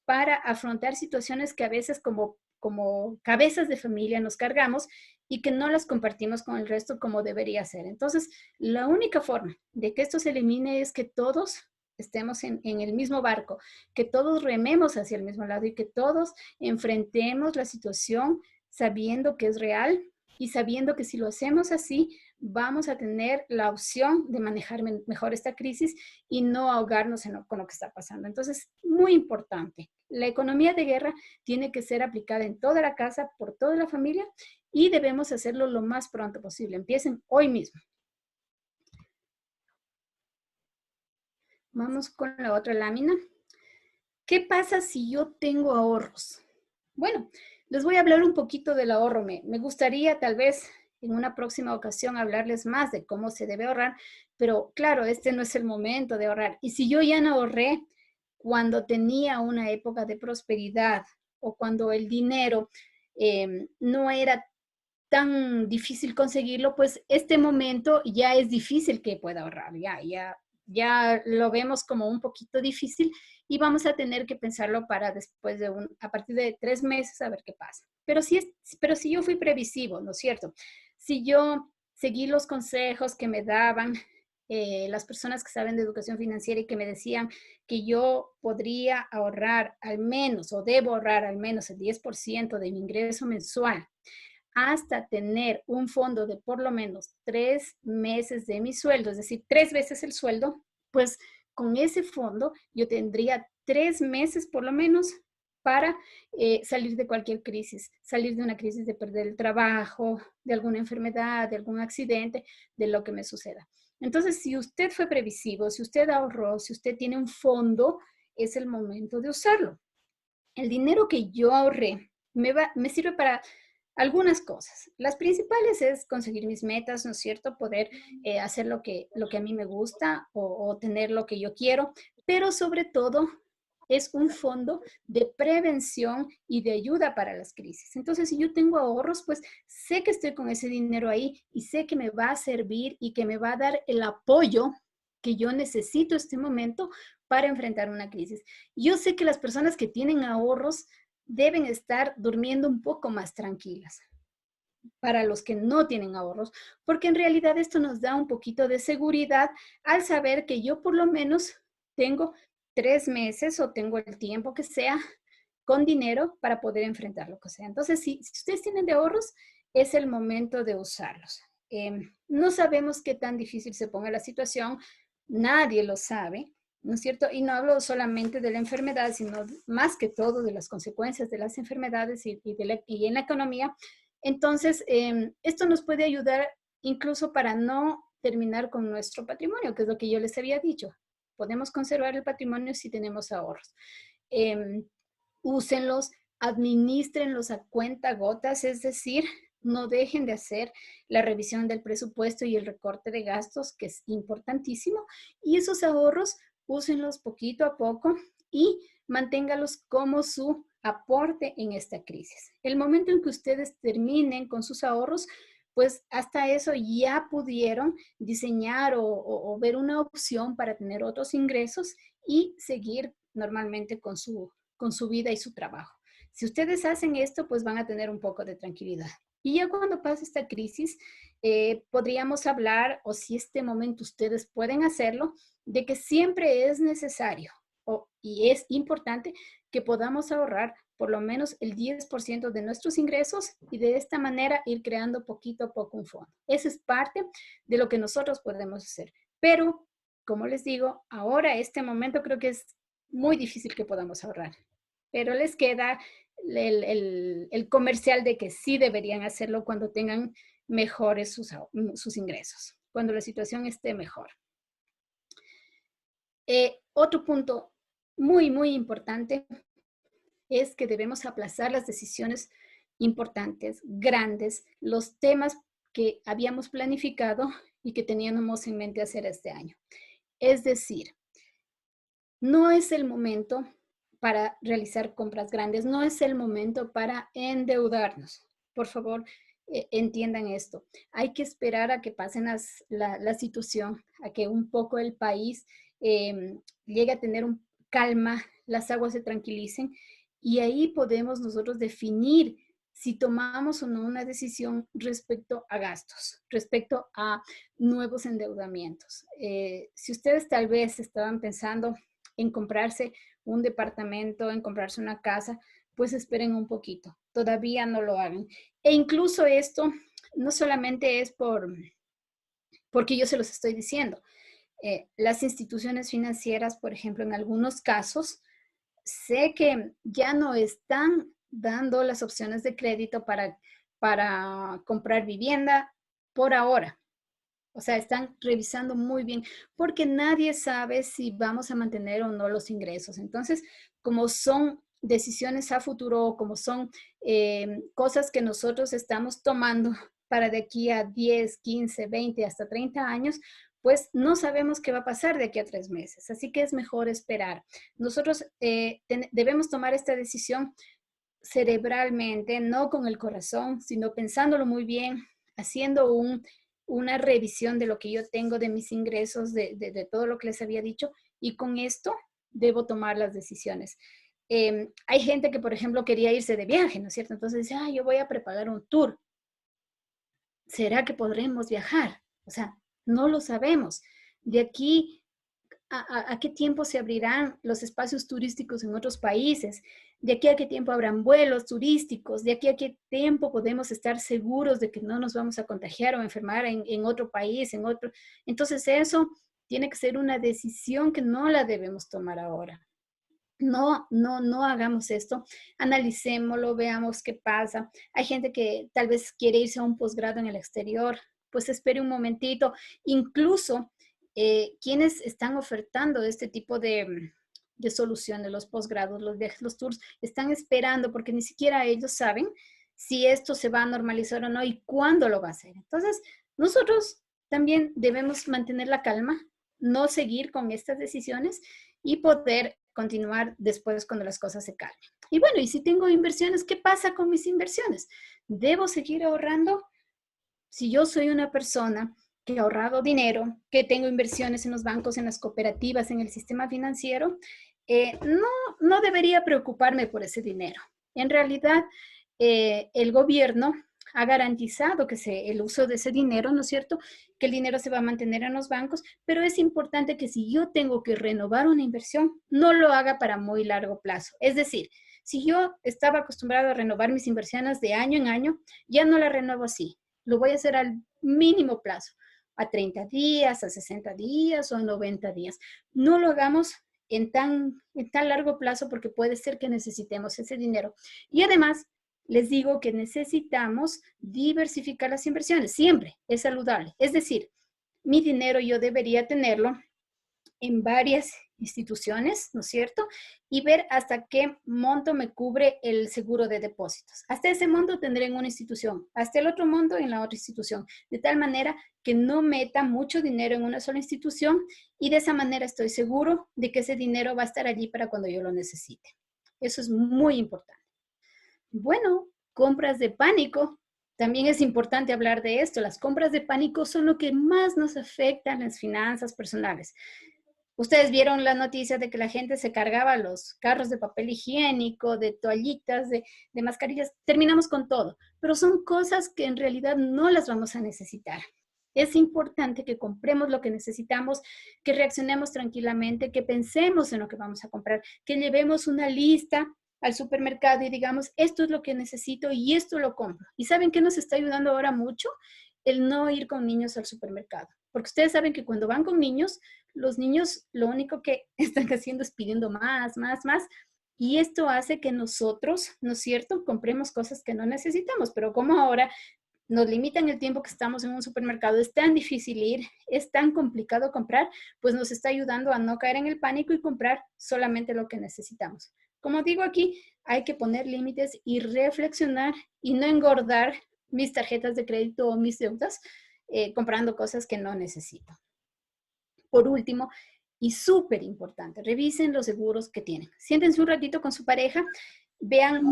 para afrontar situaciones que a veces como cabezas de familia nos cargamos y que no las compartimos con el resto como debería ser. Entonces, la única forma de que esto se elimine es que todos estemos en el mismo barco, que todos rememos hacia el mismo lado y que todos enfrentemos la situación sabiendo que es real y sabiendo que si lo hacemos así, vamos a tener la opción de manejar mejor esta crisis y no ahogarnos con lo que está pasando. Entonces, muy importante. La economía de guerra tiene que ser aplicada en toda la casa, por toda la familia, y debemos hacerlo lo más pronto posible. Empiecen hoy mismo. Vamos con la otra lámina. ¿Qué pasa si yo tengo ahorros? Bueno, les voy a hablar un poquito del ahorro. Me gustaría tal vez en una próxima ocasión hablarles más de cómo se debe ahorrar, pero claro, este no es el momento de ahorrar. Y si yo ya no ahorré cuando tenía una época de prosperidad o cuando el dinero no era tan difícil conseguirlo, pues este momento ya es difícil que pueda ahorrar, ya lo vemos como un poquito difícil y vamos a tener que pensarlo para después a partir de 3 meses a ver qué pasa. Pero si yo fui previsivo, ¿no es cierto? Si yo seguí los consejos que me daban las personas que saben de educación financiera y que me decían que yo podría ahorrar al menos o debo ahorrar al menos el 10% de mi ingreso mensual hasta tener un fondo de por lo menos 3 meses de mi sueldo, es decir, 3 veces el sueldo, pues con ese fondo yo tendría 3 meses por lo menos para salir de cualquier crisis, salir de una crisis de perder el trabajo, de alguna enfermedad, de algún accidente, de lo que me suceda. Entonces, si usted fue previsivo, si usted ahorró, si usted tiene un fondo, es el momento de usarlo. El dinero que yo ahorré me sirve para algunas cosas. Las principales es conseguir mis metas, ¿no es cierto? Poder hacer lo que a mí me gusta o tener lo que yo quiero, pero sobre todo es un fondo de prevención y de ayuda para las crisis. Entonces, si yo tengo ahorros, pues sé que estoy con ese dinero ahí y sé que me va a servir y que me va a dar el apoyo que yo necesito en este momento para enfrentar una crisis. Yo sé que las personas que tienen ahorros deben estar durmiendo un poco más tranquilas para los que no tienen ahorros, porque en realidad esto nos da un poquito de seguridad al saber que yo por lo menos tengo 3 meses o tengo el tiempo que sea con dinero para poder enfrentar lo que sea. Entonces, si ustedes tienen de ahorros, es el momento de usarlos. No sabemos qué tan difícil se ponga la situación, nadie lo sabe, ¿no es cierto? Y no hablo solamente de la enfermedad, sino más que todo de las consecuencias de las enfermedades y en la economía. Entonces, esto nos puede ayudar incluso para no terminar con nuestro patrimonio, que es lo que yo les había dicho. Podemos conservar el patrimonio si tenemos ahorros. Úsenlos, administrenlos a cuenta gotas, es decir, no dejen de hacer la revisión del presupuesto y el recorte de gastos, que es importantísimo, y esos ahorros úsenlos poquito a poco y manténgalos como su aporte en esta crisis. El momento en que ustedes terminen con sus ahorros, pues hasta eso ya pudieron diseñar o ver una opción para tener otros ingresos y seguir normalmente con su vida y su trabajo. Si ustedes hacen esto, pues van a tener un poco de tranquilidad. Y ya cuando pase esta crisis, podríamos hablar, o si este momento ustedes pueden hacerlo, de que siempre es necesario y es importante que podamos ahorrar por lo menos el 10% de nuestros ingresos y de esta manera ir creando poquito a poco un fondo. Eso es parte de lo que nosotros podemos hacer. Pero, como les digo, ahora, este momento creo que es muy difícil que podamos ahorrar. Pero les queda el comercial de que sí deberían hacerlo cuando tengan mejores sus ingresos, cuando la situación esté mejor. Otro punto muy, muy importante es que debemos aplazar las decisiones importantes, grandes, los temas que habíamos planificado y que teníamos en mente hacer este año. Es decir, no es el momento para realizar compras grandes, no es el momento para endeudarnos. Por favor, entiendan esto. Hay que esperar a que pasen la situación, a que un poco el país llegue a tener calma, las aguas se tranquilicen y ahí podemos nosotros definir si tomamos o no una decisión respecto a gastos, respecto a nuevos endeudamientos. Si ustedes tal vez estaban pensando en comprarse un departamento, en comprarse una casa, pues esperen un poquito, todavía no lo hagan. E incluso esto no solamente es porque yo se los estoy diciendo. Las instituciones financieras, por ejemplo, en algunos casos, sé que ya no están dando las opciones de crédito para comprar vivienda por ahora. O sea, están revisando muy bien porque nadie sabe si vamos a mantener o no los ingresos. Entonces, como son decisiones a futuro, como son cosas que nosotros estamos tomando para de aquí a 10, 15, 20, hasta 30 años, pues no sabemos qué va a pasar de aquí a 3 meses. Así que es mejor esperar. Nosotros debemos tomar esta decisión cerebralmente, no con el corazón, sino pensándolo muy bien, haciendo una revisión de lo que yo tengo, de mis ingresos, de todo lo que les había dicho, y con esto debo tomar las decisiones. Hay gente que, por ejemplo, quería irse de viaje, ¿no es cierto? Entonces dice, yo voy a prepagar un tour. ¿Será que podremos viajar? O sea, no lo sabemos. De aquí a qué tiempo se abrirán los espacios turísticos en otros países, de aquí a qué tiempo habrán vuelos turísticos, de aquí a qué tiempo podemos estar seguros de que no nos vamos a contagiar o enfermar en otro país, en otro. Entonces eso tiene que ser una decisión que no la debemos tomar ahora. No hagamos esto, analicémoslo, veamos qué pasa. Hay gente que tal vez quiere irse a un posgrado en el exterior, pues espere un momentito. Incluso quienes están ofertando este tipo de soluciones, los posgrados, los viajes, los tours, están esperando porque ni siquiera ellos saben si esto se va a normalizar o no y cuándo lo va a hacer. Entonces, nosotros también debemos mantener la calma, no seguir con estas decisiones y poder continuar después cuando las cosas se calmen. Y bueno, y si tengo inversiones, ¿qué pasa con mis inversiones? ¿Debo seguir ahorrando? Si yo soy una persona que he ahorrado dinero, que tengo inversiones en los bancos, en las cooperativas, en el sistema financiero, no debería preocuparme por ese dinero. En realidad, el gobierno ha garantizado que el uso de ese dinero, ¿no es cierto? Que el dinero se va a mantener en los bancos, pero es importante que si yo tengo que renovar una inversión, no lo haga para muy largo plazo. Es decir, si yo estaba acostumbrado a renovar mis inversiones de año en año, ya no la renuevo así. Lo voy a hacer al mínimo plazo, a 30 días, a 60 días o a 90 días. No lo hagamos en tan largo plazo porque puede ser que necesitemos ese dinero. Y además, les digo que necesitamos diversificar las inversiones. Siempre es saludable. Es decir, mi dinero yo debería tenerlo en varias instituciones, ¿no es cierto? Y ver hasta qué monto me cubre el seguro de depósitos. Hasta ese monto tendré en una institución, hasta el otro monto en la otra institución, de tal manera que no meta mucho dinero en una sola institución y de esa manera estoy seguro de que ese dinero va a estar allí para cuando yo lo necesite. Eso es muy importante. Bueno, compras de pánico. También es importante hablar de esto. Las compras de pánico son lo que más nos afecta en las finanzas personales. Ustedes vieron la noticia de que la gente se cargaba los carros de papel higiénico, de toallitas, de mascarillas. Terminamos con todo, pero son cosas que en realidad no las vamos a necesitar. Es importante que compremos lo que necesitamos, que reaccionemos tranquilamente, que pensemos en lo que vamos a comprar, que llevemos una lista al supermercado y digamos, esto es lo que necesito y esto lo compro. ¿Y saben qué nos está ayudando ahora mucho? El no ir con niños al supermercado. Porque ustedes saben que cuando van con niños, los niños lo único que están haciendo es pidiendo más, más, más. Y esto hace que nosotros, ¿no es cierto?, compremos cosas que no necesitamos. Pero como ahora nos limitan el tiempo que estamos en un supermercado, es tan difícil ir, es tan complicado comprar, pues nos está ayudando a no caer en el pánico y comprar solamente lo que necesitamos. Como digo aquí, hay que poner límites y reflexionar y no engordar mis tarjetas de crédito o mis deudas comprando cosas que no necesito. Por último, y súper importante, revisen los seguros que tienen. Siéntense un ratito con su pareja, vean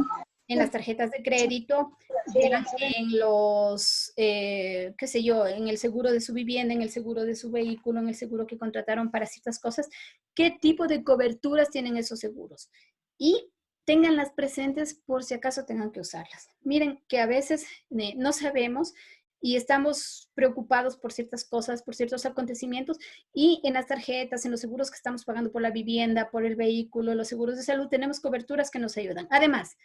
en las tarjetas de crédito, vean en los, qué sé yo, en el seguro de su vivienda, en el seguro de su vehículo, en el seguro que contrataron para ciertas cosas, qué tipo de coberturas tienen esos seguros. Y ténganlas presentes por si acaso tengan que usarlas. Miren que a veces no sabemos y estamos preocupados por ciertas cosas, por ciertos acontecimientos, y en las tarjetas, en los seguros que estamos pagando por la vivienda, por el vehículo, los seguros de salud, tenemos coberturas que nos ayudan. Además,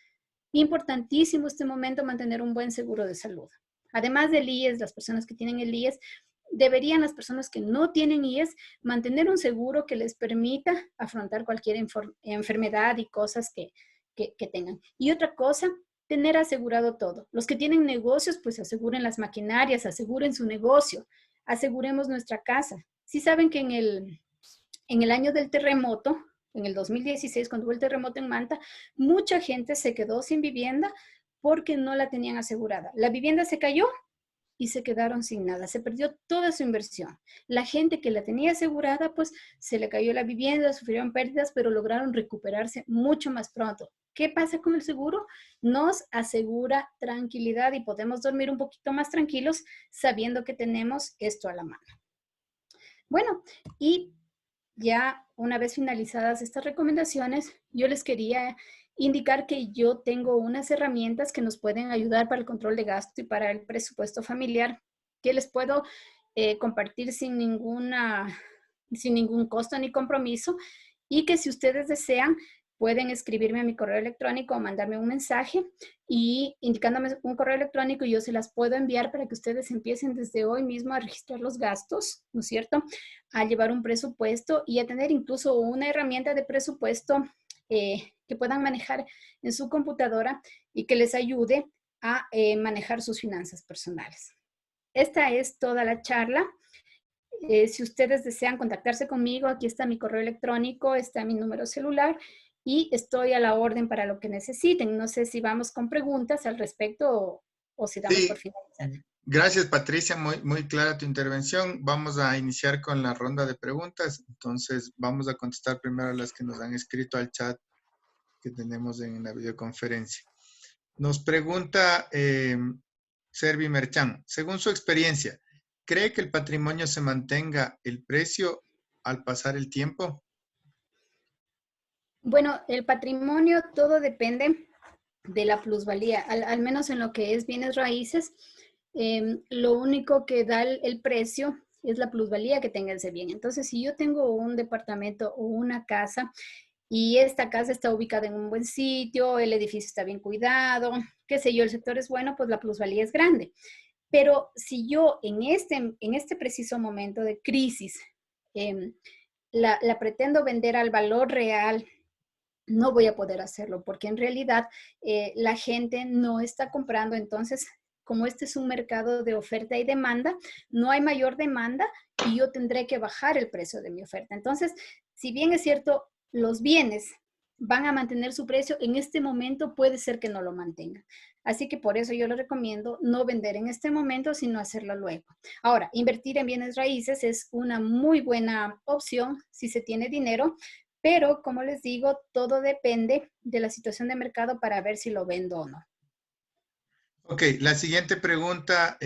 importantísimo este momento mantener un buen seguro de salud. Además del IES, las personas que tienen el IES, deberían las personas que no tienen IES mantener un seguro que les permita afrontar cualquier enfermedad y cosas que tengan. Y otra cosa, tener asegurado todo. Los que tienen negocios, pues aseguren las maquinarias, aseguren su negocio, aseguremos nuestra casa. Sí saben que en el año del terremoto, en el 2016, cuando hubo el terremoto en Manta, mucha gente se quedó sin vivienda porque no la tenían asegurada. La vivienda se cayó y se quedaron sin nada. Se perdió toda su inversión. La gente que la tenía asegurada, pues se le cayó la vivienda, sufrieron pérdidas, pero lograron recuperarse mucho más pronto. ¿Qué pasa con el seguro? Nos asegura tranquilidad y podemos dormir un poquito más tranquilos sabiendo que tenemos esto a la mano. Bueno, y ya una vez finalizadas estas recomendaciones, yo les quería indicar que yo tengo unas herramientas que nos pueden ayudar para el control de gasto y para el presupuesto familiar, que les puedo compartir sin ningún costo ni compromiso, y que si ustedes desean, pueden escribirme a mi correo electrónico o mandarme un mensaje y indicándome un correo electrónico y yo se las puedo enviar para que ustedes empiecen desde hoy mismo a registrar los gastos, ¿no es cierto? A llevar un presupuesto y a tener incluso una herramienta de presupuesto que puedan manejar en su computadora y que les ayude a manejar sus finanzas personales. Esta es toda la charla. Si ustedes desean contactarse conmigo, aquí está mi correo electrónico, está mi número celular y estoy a la orden para lo que necesiten. No sé si vamos con preguntas al respecto o si damos por Sí, finalizada. gracias Patricia, muy clara tu intervención. Vamos a iniciar con la ronda de preguntas. Entonces vamos a contestar primero las que nos han escrito al chat que tenemos en la videoconferencia. Nos pregunta Servi Merchan, según su experiencia, ¿cree que el patrimonio se mantenga el precio al pasar el tiempo? Bueno, el patrimonio todo depende de la plusvalía, al menos en lo que es bienes raíces, lo único que da el precio es la plusvalía que tenga ese bien. Entonces, si yo tengo un departamento o una casa y esta casa está ubicada en un buen sitio, el edificio está bien cuidado, qué sé yo, el sector es bueno, pues la plusvalía es grande. Pero si yo en este preciso momento de crisis eh, la pretendo vender al valor real, no voy a poder hacerlo porque en realidad la gente no está comprando. Entonces, como este es un mercado de oferta y demanda, no hay mayor demanda y yo tendré que bajar el precio de mi oferta. Entonces, si bien es cierto, los bienes van a mantener su precio, en este momento puede ser que no lo mantengan. Así que por eso yo les recomiendo no vender en este momento, sino hacerlo luego. Ahora, invertir en bienes raíces es una muy buena opción si se tiene dinero, pero, como les digo, todo depende de la situación de mercado para ver si lo vendo o no. Ok, la siguiente pregunta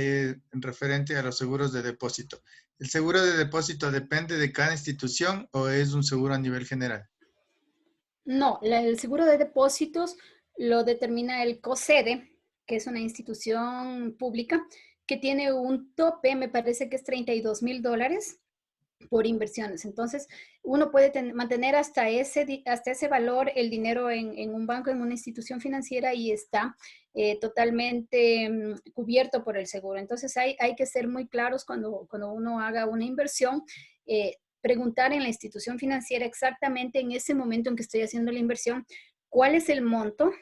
referente a los seguros de depósito. ¿El seguro de depósito depende de cada institución o es un seguro a nivel general? No, el seguro de depósitos lo determina el COSEDE, que es una institución pública que tiene un tope, me parece que es $32,000 por inversiones. Entonces, uno puede mantener hasta ese valor el dinero en un banco, en una institución financiera y está totalmente cubierto por el seguro. Entonces, hay que ser muy claros cuando uno haga una inversión. Preguntar en la institución financiera exactamente en ese momento en que estoy haciendo la inversión, cuál es el monto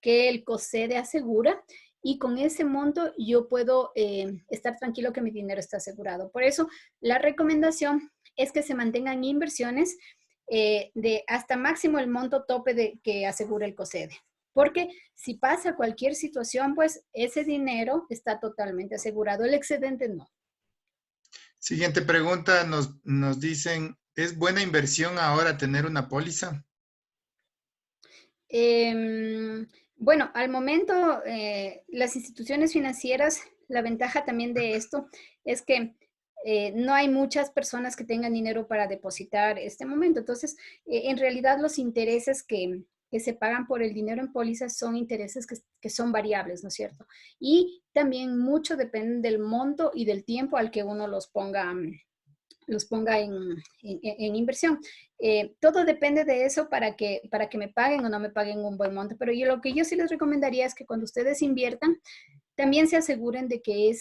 que el COSEDE asegura y con ese monto yo puedo estar tranquilo que mi dinero está asegurado. Por eso, la recomendación es que se mantengan inversiones de hasta máximo el monto tope que asegura el COSEDE. Porque si pasa cualquier situación, pues ese dinero está totalmente asegurado, el excedente no. Siguiente pregunta, nos dicen, ¿es buena inversión ahora tener una póliza? Bueno, al momento, las instituciones financieras, la ventaja también de esto es que no hay muchas personas que tengan dinero para depositar este momento. Entonces, en realidad los intereses que se pagan por el dinero en pólizas son intereses que son variables, ¿no es cierto? Y también mucho depende del monto y del tiempo al que uno los ponga en inversión. Todo depende de eso para que me paguen o no me paguen un buen monto. Pero lo que yo sí les recomendaría es que cuando ustedes inviertan, también se aseguren de que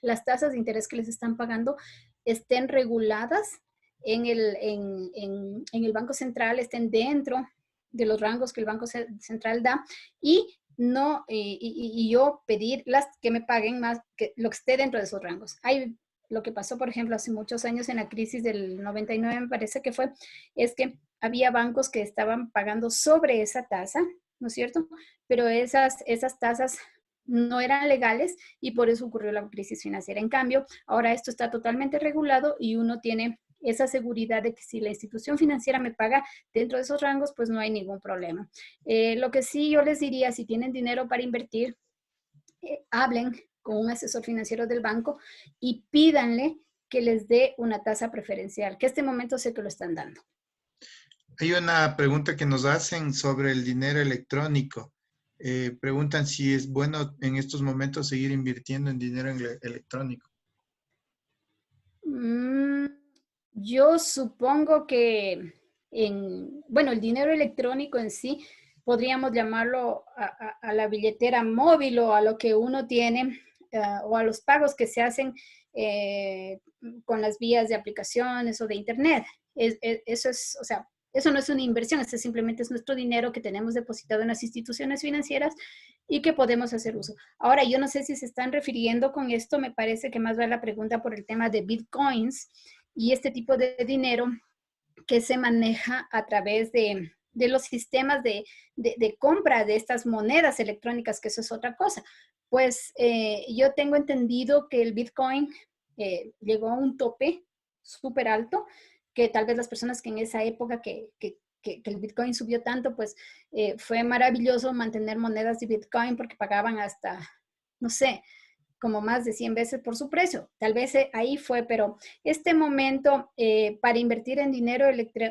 las tasas de interés que les están pagando estén reguladas en el Banco Central, estén dentro de los rangos que el Banco Central da y no y yo pedir que me paguen más que lo que esté dentro de esos rangos. Hay lo que pasó, por ejemplo, hace muchos años en la crisis del 99, me parece que fue, es que había bancos que estaban pagando sobre esa tasa, ¿no es cierto? Pero esas tasas no eran legales y por eso ocurrió la crisis financiera. En cambio, ahora esto está totalmente regulado y uno tiene esa seguridad de que si la institución financiera me paga dentro de esos rangos, pues no hay ningún problema. Lo que sí yo les diría, si tienen dinero para invertir, hablen con un asesor financiero del banco y pídanle que les dé una tasa preferencial, que este momento sé que lo están dando. Hay una pregunta que nos hacen sobre el dinero electrónico. Preguntan si es bueno en estos momentos seguir invirtiendo en dinero electrónico. Mm, yo supongo que bueno, el dinero electrónico en sí, podríamos llamarlo a la billetera móvil o a lo que uno tiene o a los pagos que se hacen con las vías de aplicaciones o de internet. Eso es, o sea, Eso no es una inversión, este simplemente es nuestro dinero que tenemos depositado en las instituciones financieras y que podemos hacer uso. Ahora, yo no sé si se están refiriendo con esto, me parece que más va la pregunta por el tema de bitcoins y este tipo de dinero que se maneja a través de los sistemas de compra de estas monedas electrónicas, que eso es otra cosa. Pues yo tengo entendido que el Bitcoin llegó a un tope súper alto, que tal vez las personas que en esa época que el Bitcoin subió tanto, pues fue maravilloso mantener monedas de Bitcoin porque pagaban hasta, no sé, como más de 100 veces por su precio. Tal vez ahí fue, pero este momento para invertir en dinero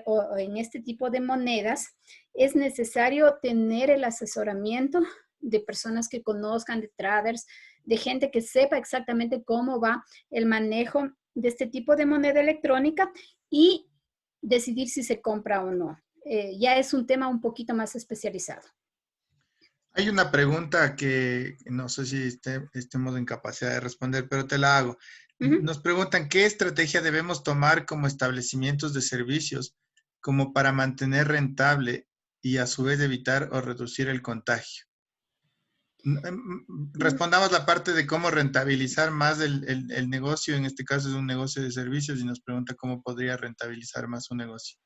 o en este tipo de monedas es necesario tener el asesoramiento de personas que conozcan, de traders, de gente que sepa exactamente cómo va el manejo de este tipo de moneda electrónica y decidir si se compra o no. Ya es un tema un poquito más especializado. Hay una pregunta que no sé si estemos en capacidad de responder, pero te la hago. Uh -huh. Nos preguntan, ¿qué estrategia debemos tomar como establecimientos de servicios como para mantener rentable y a su vez evitar o reducir el contagio? Respondamos la parte de cómo rentabilizar más el negocio. En este caso es un negocio de servicios y nos pregunta cómo podría rentabilizar más su negocio.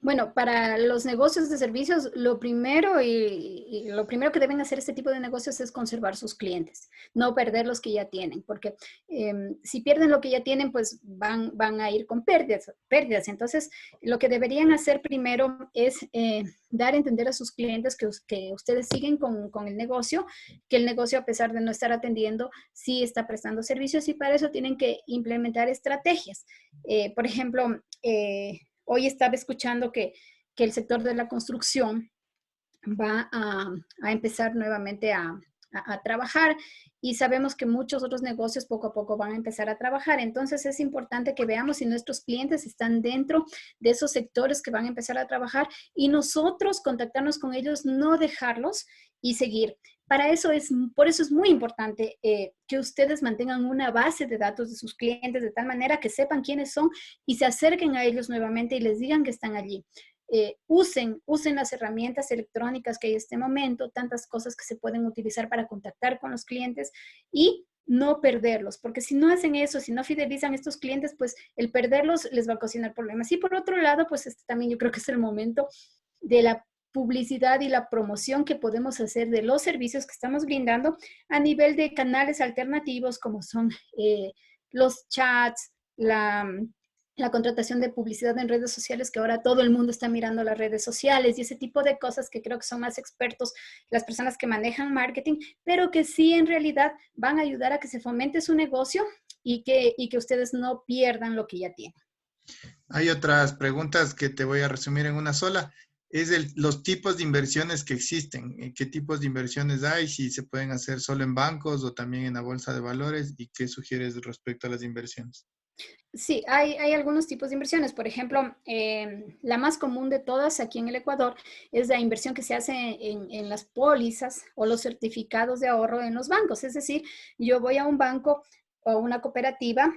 Bueno, para los negocios de servicios, lo primero y lo primero que deben hacer este tipo de negocios es conservar sus clientes, no perder los que ya tienen, porque si pierden lo que ya tienen, pues van a ir con pérdidas. Entonces, lo que deberían hacer primero es dar a entender a sus clientes que ustedes siguen con el negocio, que el negocio, a pesar de no estar atendiendo, sí está prestando servicios y para eso tienen que implementar estrategias. Por ejemplo, hoy estaba escuchando que el sector de la construcción va a empezar nuevamente a trabajar y sabemos que muchos otros negocios poco a poco van a empezar a trabajar. Entonces es importante que veamos si nuestros clientes están dentro de esos sectores que van a empezar a trabajar y nosotros contactarnos con ellos, no dejarlos y seguir. Por eso es muy importante que ustedes mantengan una base de datos de sus clientes de tal manera que sepan quiénes son y se acerquen a ellos nuevamente y les digan que están allí. Usen las herramientas electrónicas que hay en este momento, tantas cosas que se pueden utilizar para contactar con los clientes y no perderlos, porque si no hacen eso, si no fidelizan a estos clientes, pues el perderlos les va a ocasionar problemas. Y por otro lado, pues también yo creo que es el momento de la publicidad y la promoción que podemos hacer de los servicios que estamos brindando a nivel de canales alternativos como son los chats, la contratación de publicidad en redes sociales, que ahora todo el mundo está mirando las redes sociales y ese tipo de cosas que creo que son más expertos las personas que manejan marketing, pero que sí en realidad van a ayudar a que se fomente su negocio y que ustedes no pierdan lo que ya tienen. Hay otras preguntas que te voy a resumir en una sola. Es los tipos de inversiones que existen. ¿Qué tipos de inversiones hay? Si se pueden hacer solo en bancos o también en la bolsa de valores. ¿Y qué sugieres respecto a las inversiones? Sí, hay algunos tipos de inversiones. Por ejemplo, la más común de todas aquí en el Ecuador es la inversión que se hace en las pólizas o los certificados de ahorro en los bancos. Es decir, yo voy a un banco o una cooperativa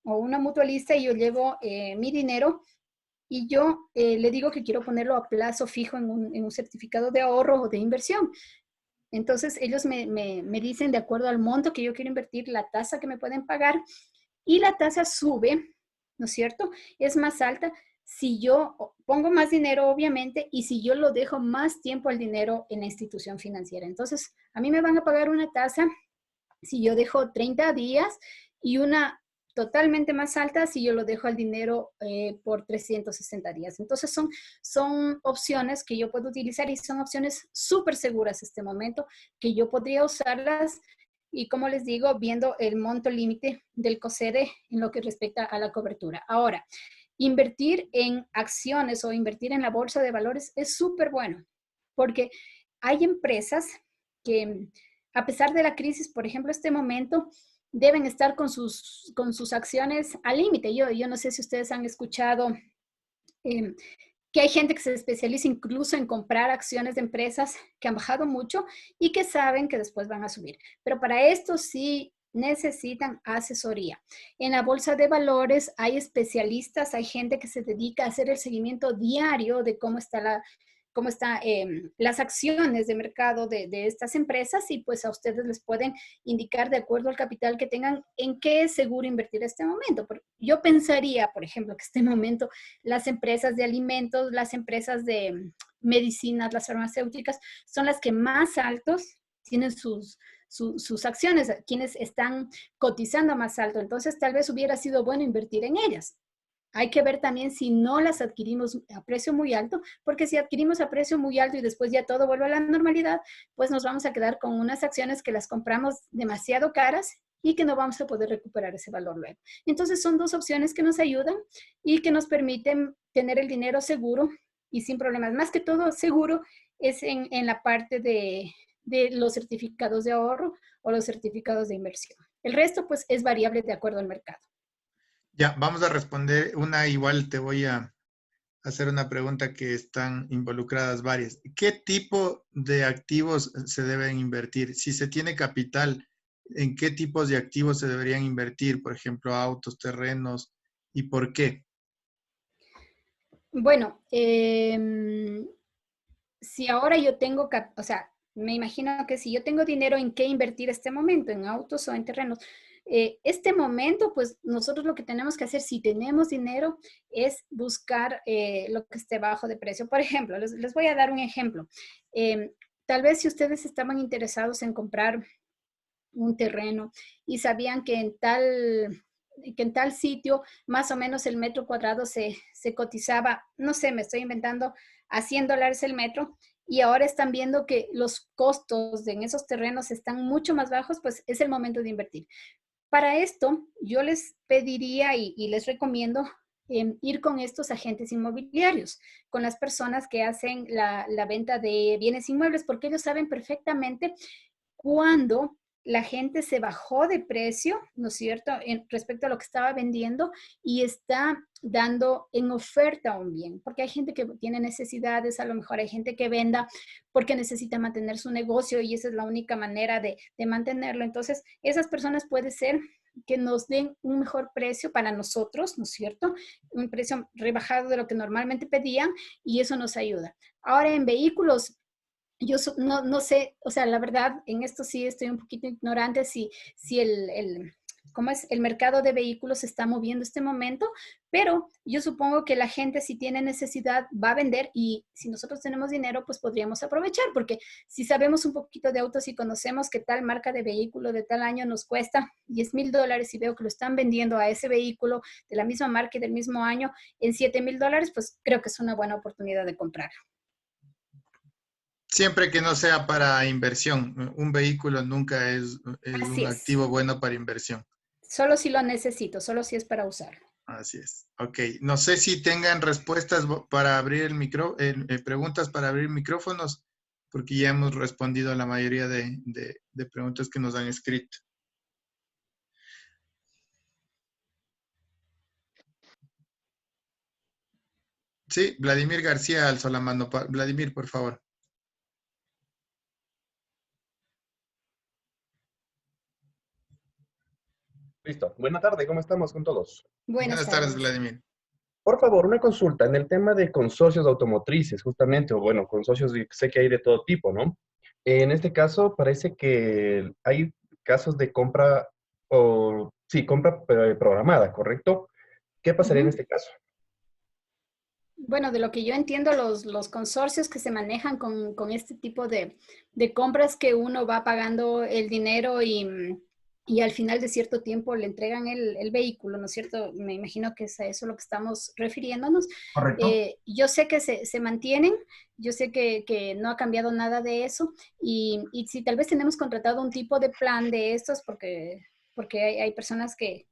o una mutualista y yo llevo mi dinero y yo le digo que quiero ponerlo a plazo fijo en un certificado de ahorro o de inversión. Entonces, ellos me dicen, de acuerdo al monto que yo quiero invertir, la tasa que me pueden pagar y la tasa sube, ¿no es cierto? Es más alta si yo pongo más dinero, obviamente, y si yo lo dejo más tiempo al dinero en la institución financiera. Entonces, a mí me van a pagar una tasa si yo dejo 30 días y una totalmente más alta si yo lo dejo al dinero por 360 días. Entonces son opciones que yo puedo utilizar y son opciones súper seguras en este momento que yo podría usarlas y como les digo, viendo el monto límite del COSEDE en lo que respecta a la cobertura. Ahora, invertir en acciones o invertir en la bolsa de valores es súper bueno porque hay empresas que a pesar de la crisis, por ejemplo, este momento, deben estar con sus acciones al límite. Yo no sé si ustedes han escuchado eh, que hay gente que se especializa incluso en comprar acciones de empresas que han bajado mucho y que saben que después van a subir. Pero para esto sí necesitan asesoría. En la bolsa de valores hay especialistas, hay gente que se dedica a hacer el seguimiento diario de cómo está las acciones de mercado de estas empresas, y pues a ustedes les pueden indicar de acuerdo al capital que tengan en qué es seguro invertir en este momento. Yo pensaría, por ejemplo, que este momento las empresas de alimentos, las empresas de medicinas, las farmacéuticas, son las que más altos tienen sus acciones, quienes están cotizando más alto. Entonces, tal vez hubiera sido bueno invertir en ellas. Hay que ver también si no las adquirimos a precio muy alto, porque si adquirimos a precio muy alto y después ya todo vuelve a la normalidad, pues nos vamos a quedar con unas acciones que las compramos demasiado caras y que no vamos a poder recuperar ese valor luego. Entonces son dos opciones que nos ayudan y que nos permiten tener el dinero seguro y sin problemas. Más que todo seguro es en la parte de los certificados de ahorro o los certificados de inversión. El resto pues es variable de acuerdo al mercado. Ya, vamos a responder una, igual te voy a hacer una pregunta que están involucradas varias. ¿Qué tipo de activos se deben invertir? Si se tiene capital, ¿en qué tipos de activos se deberían invertir? Por ejemplo, autos, terrenos, ¿y por qué? Bueno, si ahora yo tengo, o sea, me imagino que si yo tengo dinero en qué invertir este momento, en autos o en terrenos, este momento, pues nosotros lo que tenemos que hacer, si tenemos dinero, es buscar lo que esté bajo de precio. Por ejemplo, les voy a dar un ejemplo. Tal vez si ustedes estaban interesados en comprar un terreno y sabían que en tal sitio más o menos el metro cuadrado se cotizaba, no sé, me estoy inventando, a $100 el metro, y ahora están viendo que los costos en esos terrenos están mucho más bajos, pues es el momento de invertir. Para esto, yo les pediría y les recomiendo ir con estos agentes inmobiliarios, con las personas que hacen la venta de bienes inmuebles, porque ellos saben perfectamente cuando la gente se bajó de precio, ¿no es cierto?, respecto a lo que estaba vendiendo y está dando en oferta un bien, porque hay gente que tiene necesidades, a lo mejor hay gente que venda porque necesita mantener su negocio y esa es la única manera de mantenerlo. Entonces, esas personas puede ser que nos den un mejor precio para nosotros, ¿no es cierto? Un precio rebajado de lo que normalmente pedían y eso nos ayuda. Ahora en vehículos, yo no sé, o sea, la verdad, en esto sí estoy un poquito ignorante si ¿cómo es? El mercado de vehículos se está moviendo este momento, pero yo supongo que la gente si tiene necesidad va a vender y si nosotros tenemos dinero, pues podríamos aprovechar, porque si sabemos un poquito de autos y conocemos que tal marca de vehículo de tal año nos cuesta $10,000 y veo que lo están vendiendo a ese vehículo de la misma marca y del mismo año en $7,000, pues creo que es una buena oportunidad de comprar. Siempre que no sea para inversión. Un vehículo nunca es Así un es. activo bueno para inversión. Solo si lo necesito, solo si es para usarlo. Así es. Ok. No sé si tengan respuestas para abrir preguntas para abrir micrófonos, porque ya hemos respondido a la mayoría de preguntas que nos han escrito. Sí, Vladimir García alzó la mano. Vladimir, por favor. Listo. Buena tarde, ¿cómo estamos con todos? Buenas Buenas tardes, tardes. Vladimir. Por favor, una consulta en el tema de consorcios automotrices, justamente, o bueno, consorcios sé que hay de todo tipo, ¿no? En este caso, parece que hay casos de compra, o sí, compra programada, ¿correcto? ¿Qué pasaría en Ujú. este caso? Bueno, de lo que yo entiendo, los consorcios que se manejan con este tipo de compras que uno va pagando el dinero y al final de cierto tiempo le entregan el vehículo, ¿no es cierto? Me imagino que es a eso a lo que estamos refiriéndonos. Correcto. Yo sé que se mantienen, yo sé que no ha cambiado nada de eso y si tal vez tenemos contratado un tipo de plan de estos, porque hay personas que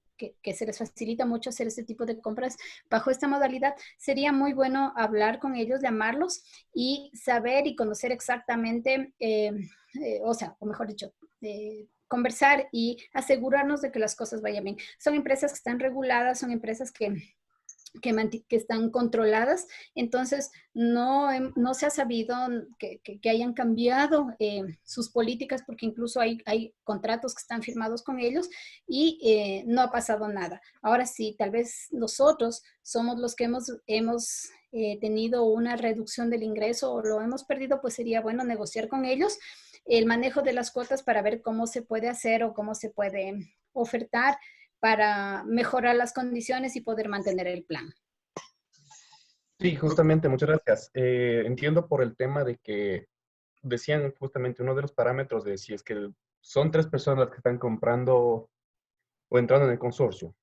se les facilita mucho hacer este tipo de compras bajo esta modalidad, sería muy bueno hablar con ellos, llamarlos y saber y conocer exactamente, o sea, o mejor dicho, conversar y asegurarnos de que las cosas vayan bien. Son empresas que están reguladas, son empresas que están controladas. Entonces, no se ha sabido que hayan cambiado sus políticas, porque incluso hay contratos que están firmados con ellos y no ha pasado nada. Ahora sí, tal vez nosotros somos los que hemos tenido una reducción del ingreso o lo hemos perdido, pues sería bueno negociar con ellos el manejo de las cuotas para ver cómo se puede hacer o cómo se puede ofertar para mejorar las condiciones y poder mantener el plan. Sí, justamente, muchas gracias. Entiendo por el tema de que decían justamente uno de los parámetros de si es que son 3 personas las que están comprando o entrando en el consorcio.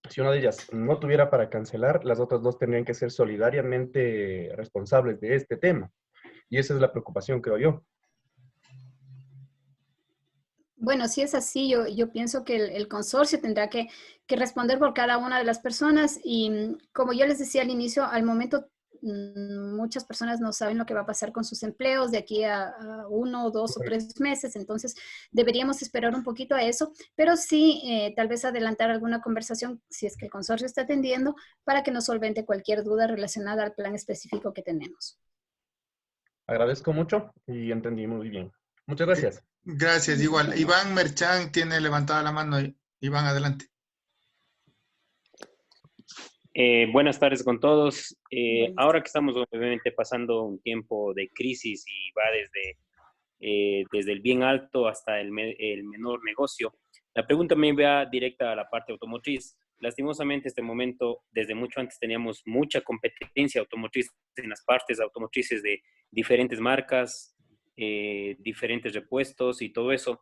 Si una de ellas no tuviera para cancelar, las otras 2 tendrían que ser solidariamente responsables de este tema. Y esa es la preocupación, creo yo. Bueno, si es así, yo pienso que el consorcio tendrá que responder por cada una de las personas y como yo les decía al inicio, al momento muchas personas no saben lo que va a pasar con sus empleos de aquí a 1, 2 o 3 meses, entonces deberíamos esperar un poquito a eso, pero sí tal vez adelantar alguna conversación si es que el consorcio está atendiendo para que nos solvente cualquier duda relacionada al plan específico que tenemos. Agradezco mucho y entendí muy bien. Muchas gracias. Gracias, igual. Iván Merchan tiene levantada la mano. Iván, adelante. Buenas tardes con todos. Buenas. Ahora que estamos obviamente pasando un tiempo de crisis y va desde el bien alto hasta el menor negocio, la pregunta me va directa a la parte automotriz. Lastimosamente, este momento, desde mucho antes teníamos mucha competencia automotriz en las partes automotrices de diferentes marcas, diferentes repuestos y todo eso.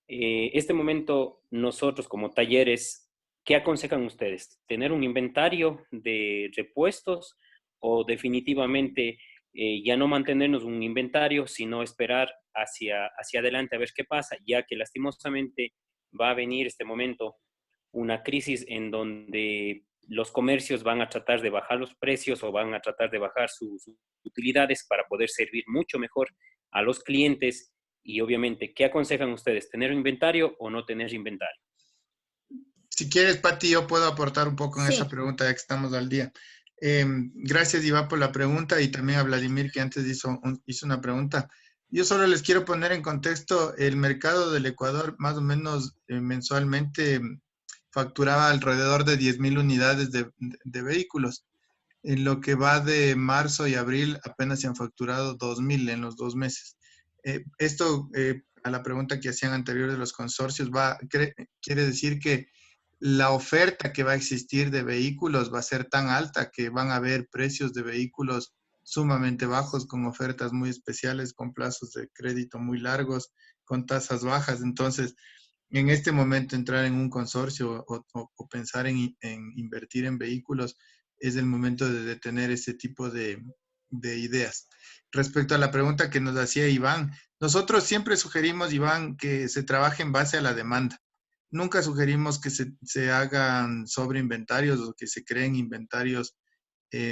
Este momento, nosotros como talleres, ¿qué aconsejan ustedes? ¿Tener un inventario de repuestos o definitivamente ya no mantenernos un inventario, sino esperar hacia adelante a ver qué pasa, ya que lastimosamente va a venir este momento una crisis en donde los comercios van a tratar de bajar los precios o van a tratar de bajar sus utilidades para poder servir mucho mejor a los clientes? Y obviamente, ¿qué aconsejan ustedes? ¿Tener inventario o no tener inventario? Si quieres, Pati, yo puedo aportar un poco en Sí. esa pregunta ya que estamos al día. Gracias, Iván, por la pregunta y también a Vladimir, que antes hizo una pregunta. Yo solo les quiero poner en contexto, el mercado del Ecuador más o menos mensualmente facturaba alrededor de 10.000 unidades de vehículos. En lo que va de marzo y abril apenas se han facturado 2.000 en los 2 meses. Esto, a la pregunta que hacían anterior de los consorcios, quiere decir que la oferta que va a existir de vehículos va a ser tan alta que van a haber precios de vehículos sumamente bajos, con ofertas muy especiales, con plazos de crédito muy largos, con tasas bajas. Entonces, en este momento entrar en un consorcio o pensar en invertir en vehículos es el momento de tener ese tipo de ideas. Respecto a la pregunta que nos hacía Iván, nosotros siempre sugerimos, Iván, que se trabaje en base a la demanda. Nunca sugerimos que se hagan sobre inventarios o que se creen inventarios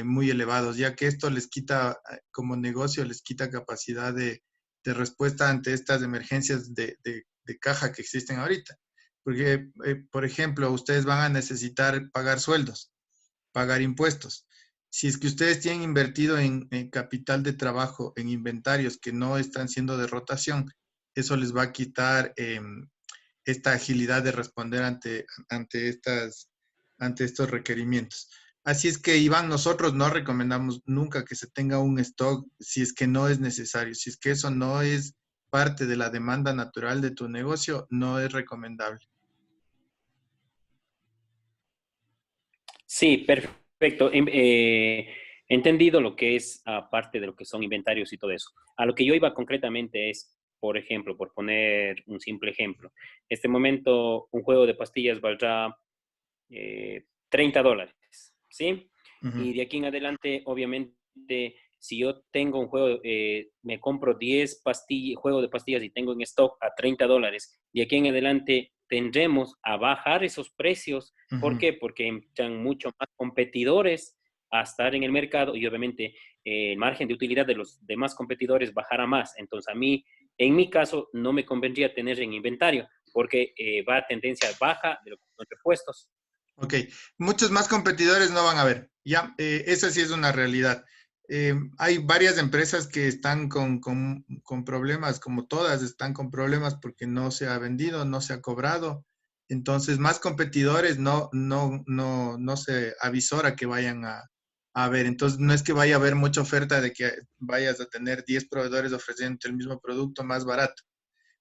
muy elevados, ya que esto les quita, como negocio, les quita capacidad de respuesta ante estas emergencias de caja que existen ahorita. Porque, por ejemplo, ustedes van a necesitar pagar sueldos, pagar impuestos. Si es que ustedes tienen invertido en capital de trabajo, en inventarios que no están siendo de rotación, eso les va a quitar esta agilidad de responder ante estos requerimientos. Así es que, Iván, nosotros no recomendamos nunca que se tenga un stock si es que no es necesario. Si es que eso no es parte de la demanda natural de tu negocio, no es recomendable. Sí, perfecto. Entendido lo que es aparte de lo que son inventarios y todo eso. A lo que yo iba concretamente es, por ejemplo, por poner un simple ejemplo, este momento un juego de pastillas valdrá $30, ¿sí? Y de aquí en adelante, obviamente, si yo tengo un juego, me compro 10 juegos de pastillas y tengo en stock a $30, de aquí en adelante tendremos a bajar esos precios. ¿Por qué? Porque entran mucho más competidores a estar en el mercado y obviamente el margen de utilidad de los demás competidores bajará más. Entonces a mí, en mi caso, no me convendría tener en inventario porque va a tendencia baja de los repuestos. Ok, muchos más competidores no van a haber. Ya, esa sí es una realidad. Hay varias empresas que están con problemas, como todas, están con problemas porque no se ha vendido, no se ha cobrado. Entonces, más competidores no se avisora que vayan a ver. Entonces, no es que vaya a haber mucha oferta de que vayas a tener 10 proveedores ofreciendo el mismo producto más barato.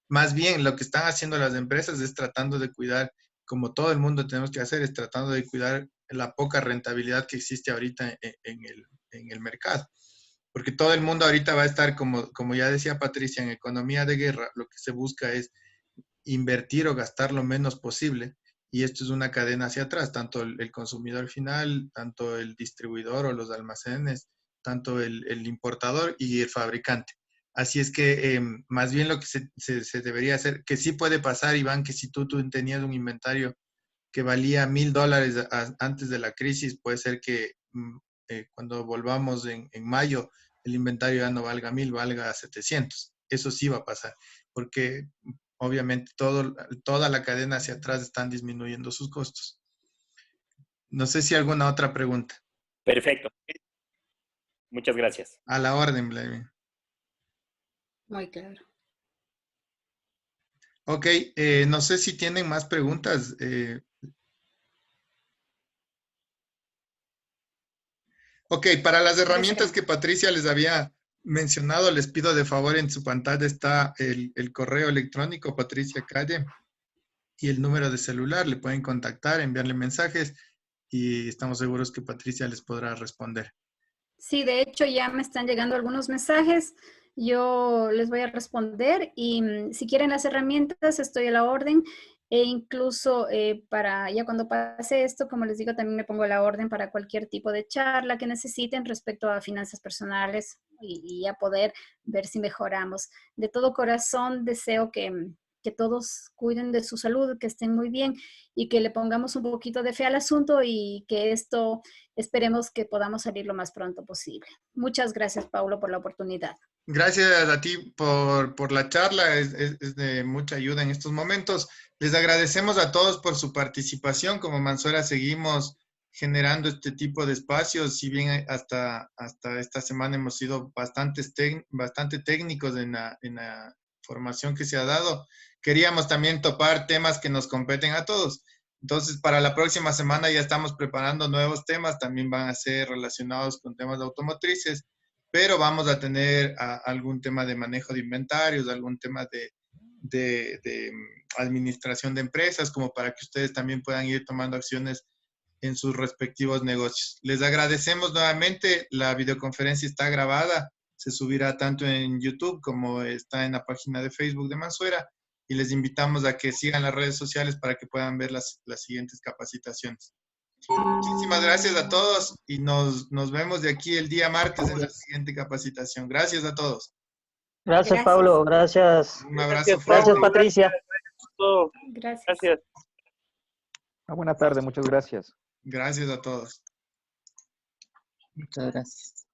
Más bien, lo que están haciendo las empresas es tratando de cuidar, como todo el mundo tenemos que hacer, es tratando de cuidar la poca rentabilidad que existe ahorita en el mercado. Porque todo el mundo ahorita va a estar, como ya decía Patricia, en economía de guerra, lo que se busca es invertir o gastar lo menos posible. Y esto es una cadena hacia atrás, tanto el consumidor final, tanto el distribuidor o los almacenes, tanto el importador y el fabricante. Así es que más bien lo que se debería hacer, que sí puede pasar, Iván, que si tú tenías un inventario que valía $1,000 antes de la crisis, puede ser que cuando volvamos en mayo, el inventario ya no valga 1,000, valga 700. Eso sí va a pasar, porque obviamente toda la cadena hacia atrás están disminuyendo sus costos. No sé si alguna otra pregunta. Perfecto. Muchas gracias. A la orden, Vladimir. Muy claro. Ok, no sé si tienen más preguntas. Ok, para las herramientas que Patricia les había mencionado, les pido de favor, en su pantalla está el correo electrónico Patricia Calle y el número de celular. Le pueden contactar, enviarle mensajes y estamos seguros que Patricia les podrá responder. Sí, de hecho ya me están llegando algunos mensajes. Yo les voy a responder y si quieren las herramientas, estoy a la orden. E incluso para ya cuando pase esto, como les digo, también me pongo a la orden para cualquier tipo de charla que necesiten respecto a finanzas personales y a poder ver si mejoramos. De todo corazón deseo que todos cuiden de su salud, que estén muy bien y que le pongamos un poquito de fe al asunto y que esto esperemos que podamos salir lo más pronto posible. Muchas gracias, Paulo, por la oportunidad. Gracias a ti por la charla, es de mucha ayuda en estos momentos. Les agradecemos a todos por su participación. Como Mansuera seguimos generando este tipo de espacios, si bien hasta esta semana hemos sido bastante técnicos en la formación que se ha dado. Queríamos también topar temas que nos competen a todos. Entonces, para la próxima semana ya estamos preparando nuevos temas, también van a ser relacionados con temas de automotrices, pero vamos a tener algún tema de manejo de inventarios, algún tema de administración de empresas, como para que ustedes también puedan ir tomando acciones en sus respectivos negocios. Les agradecemos nuevamente, la videoconferencia está grabada, se subirá tanto en YouTube como está en la página de Facebook de Mansuera, y les invitamos a que sigan las redes sociales para que puedan ver las siguientes capacitaciones. Muchísimas gracias a todos y nos vemos de aquí el día martes en la siguiente capacitación. Gracias a todos. Gracias, Pablo. Gracias. Un abrazo fuerte. Gracias, Patricia. Gracias. Gracias. Buena tarde, muchas gracias. Gracias a todos. Muchas gracias.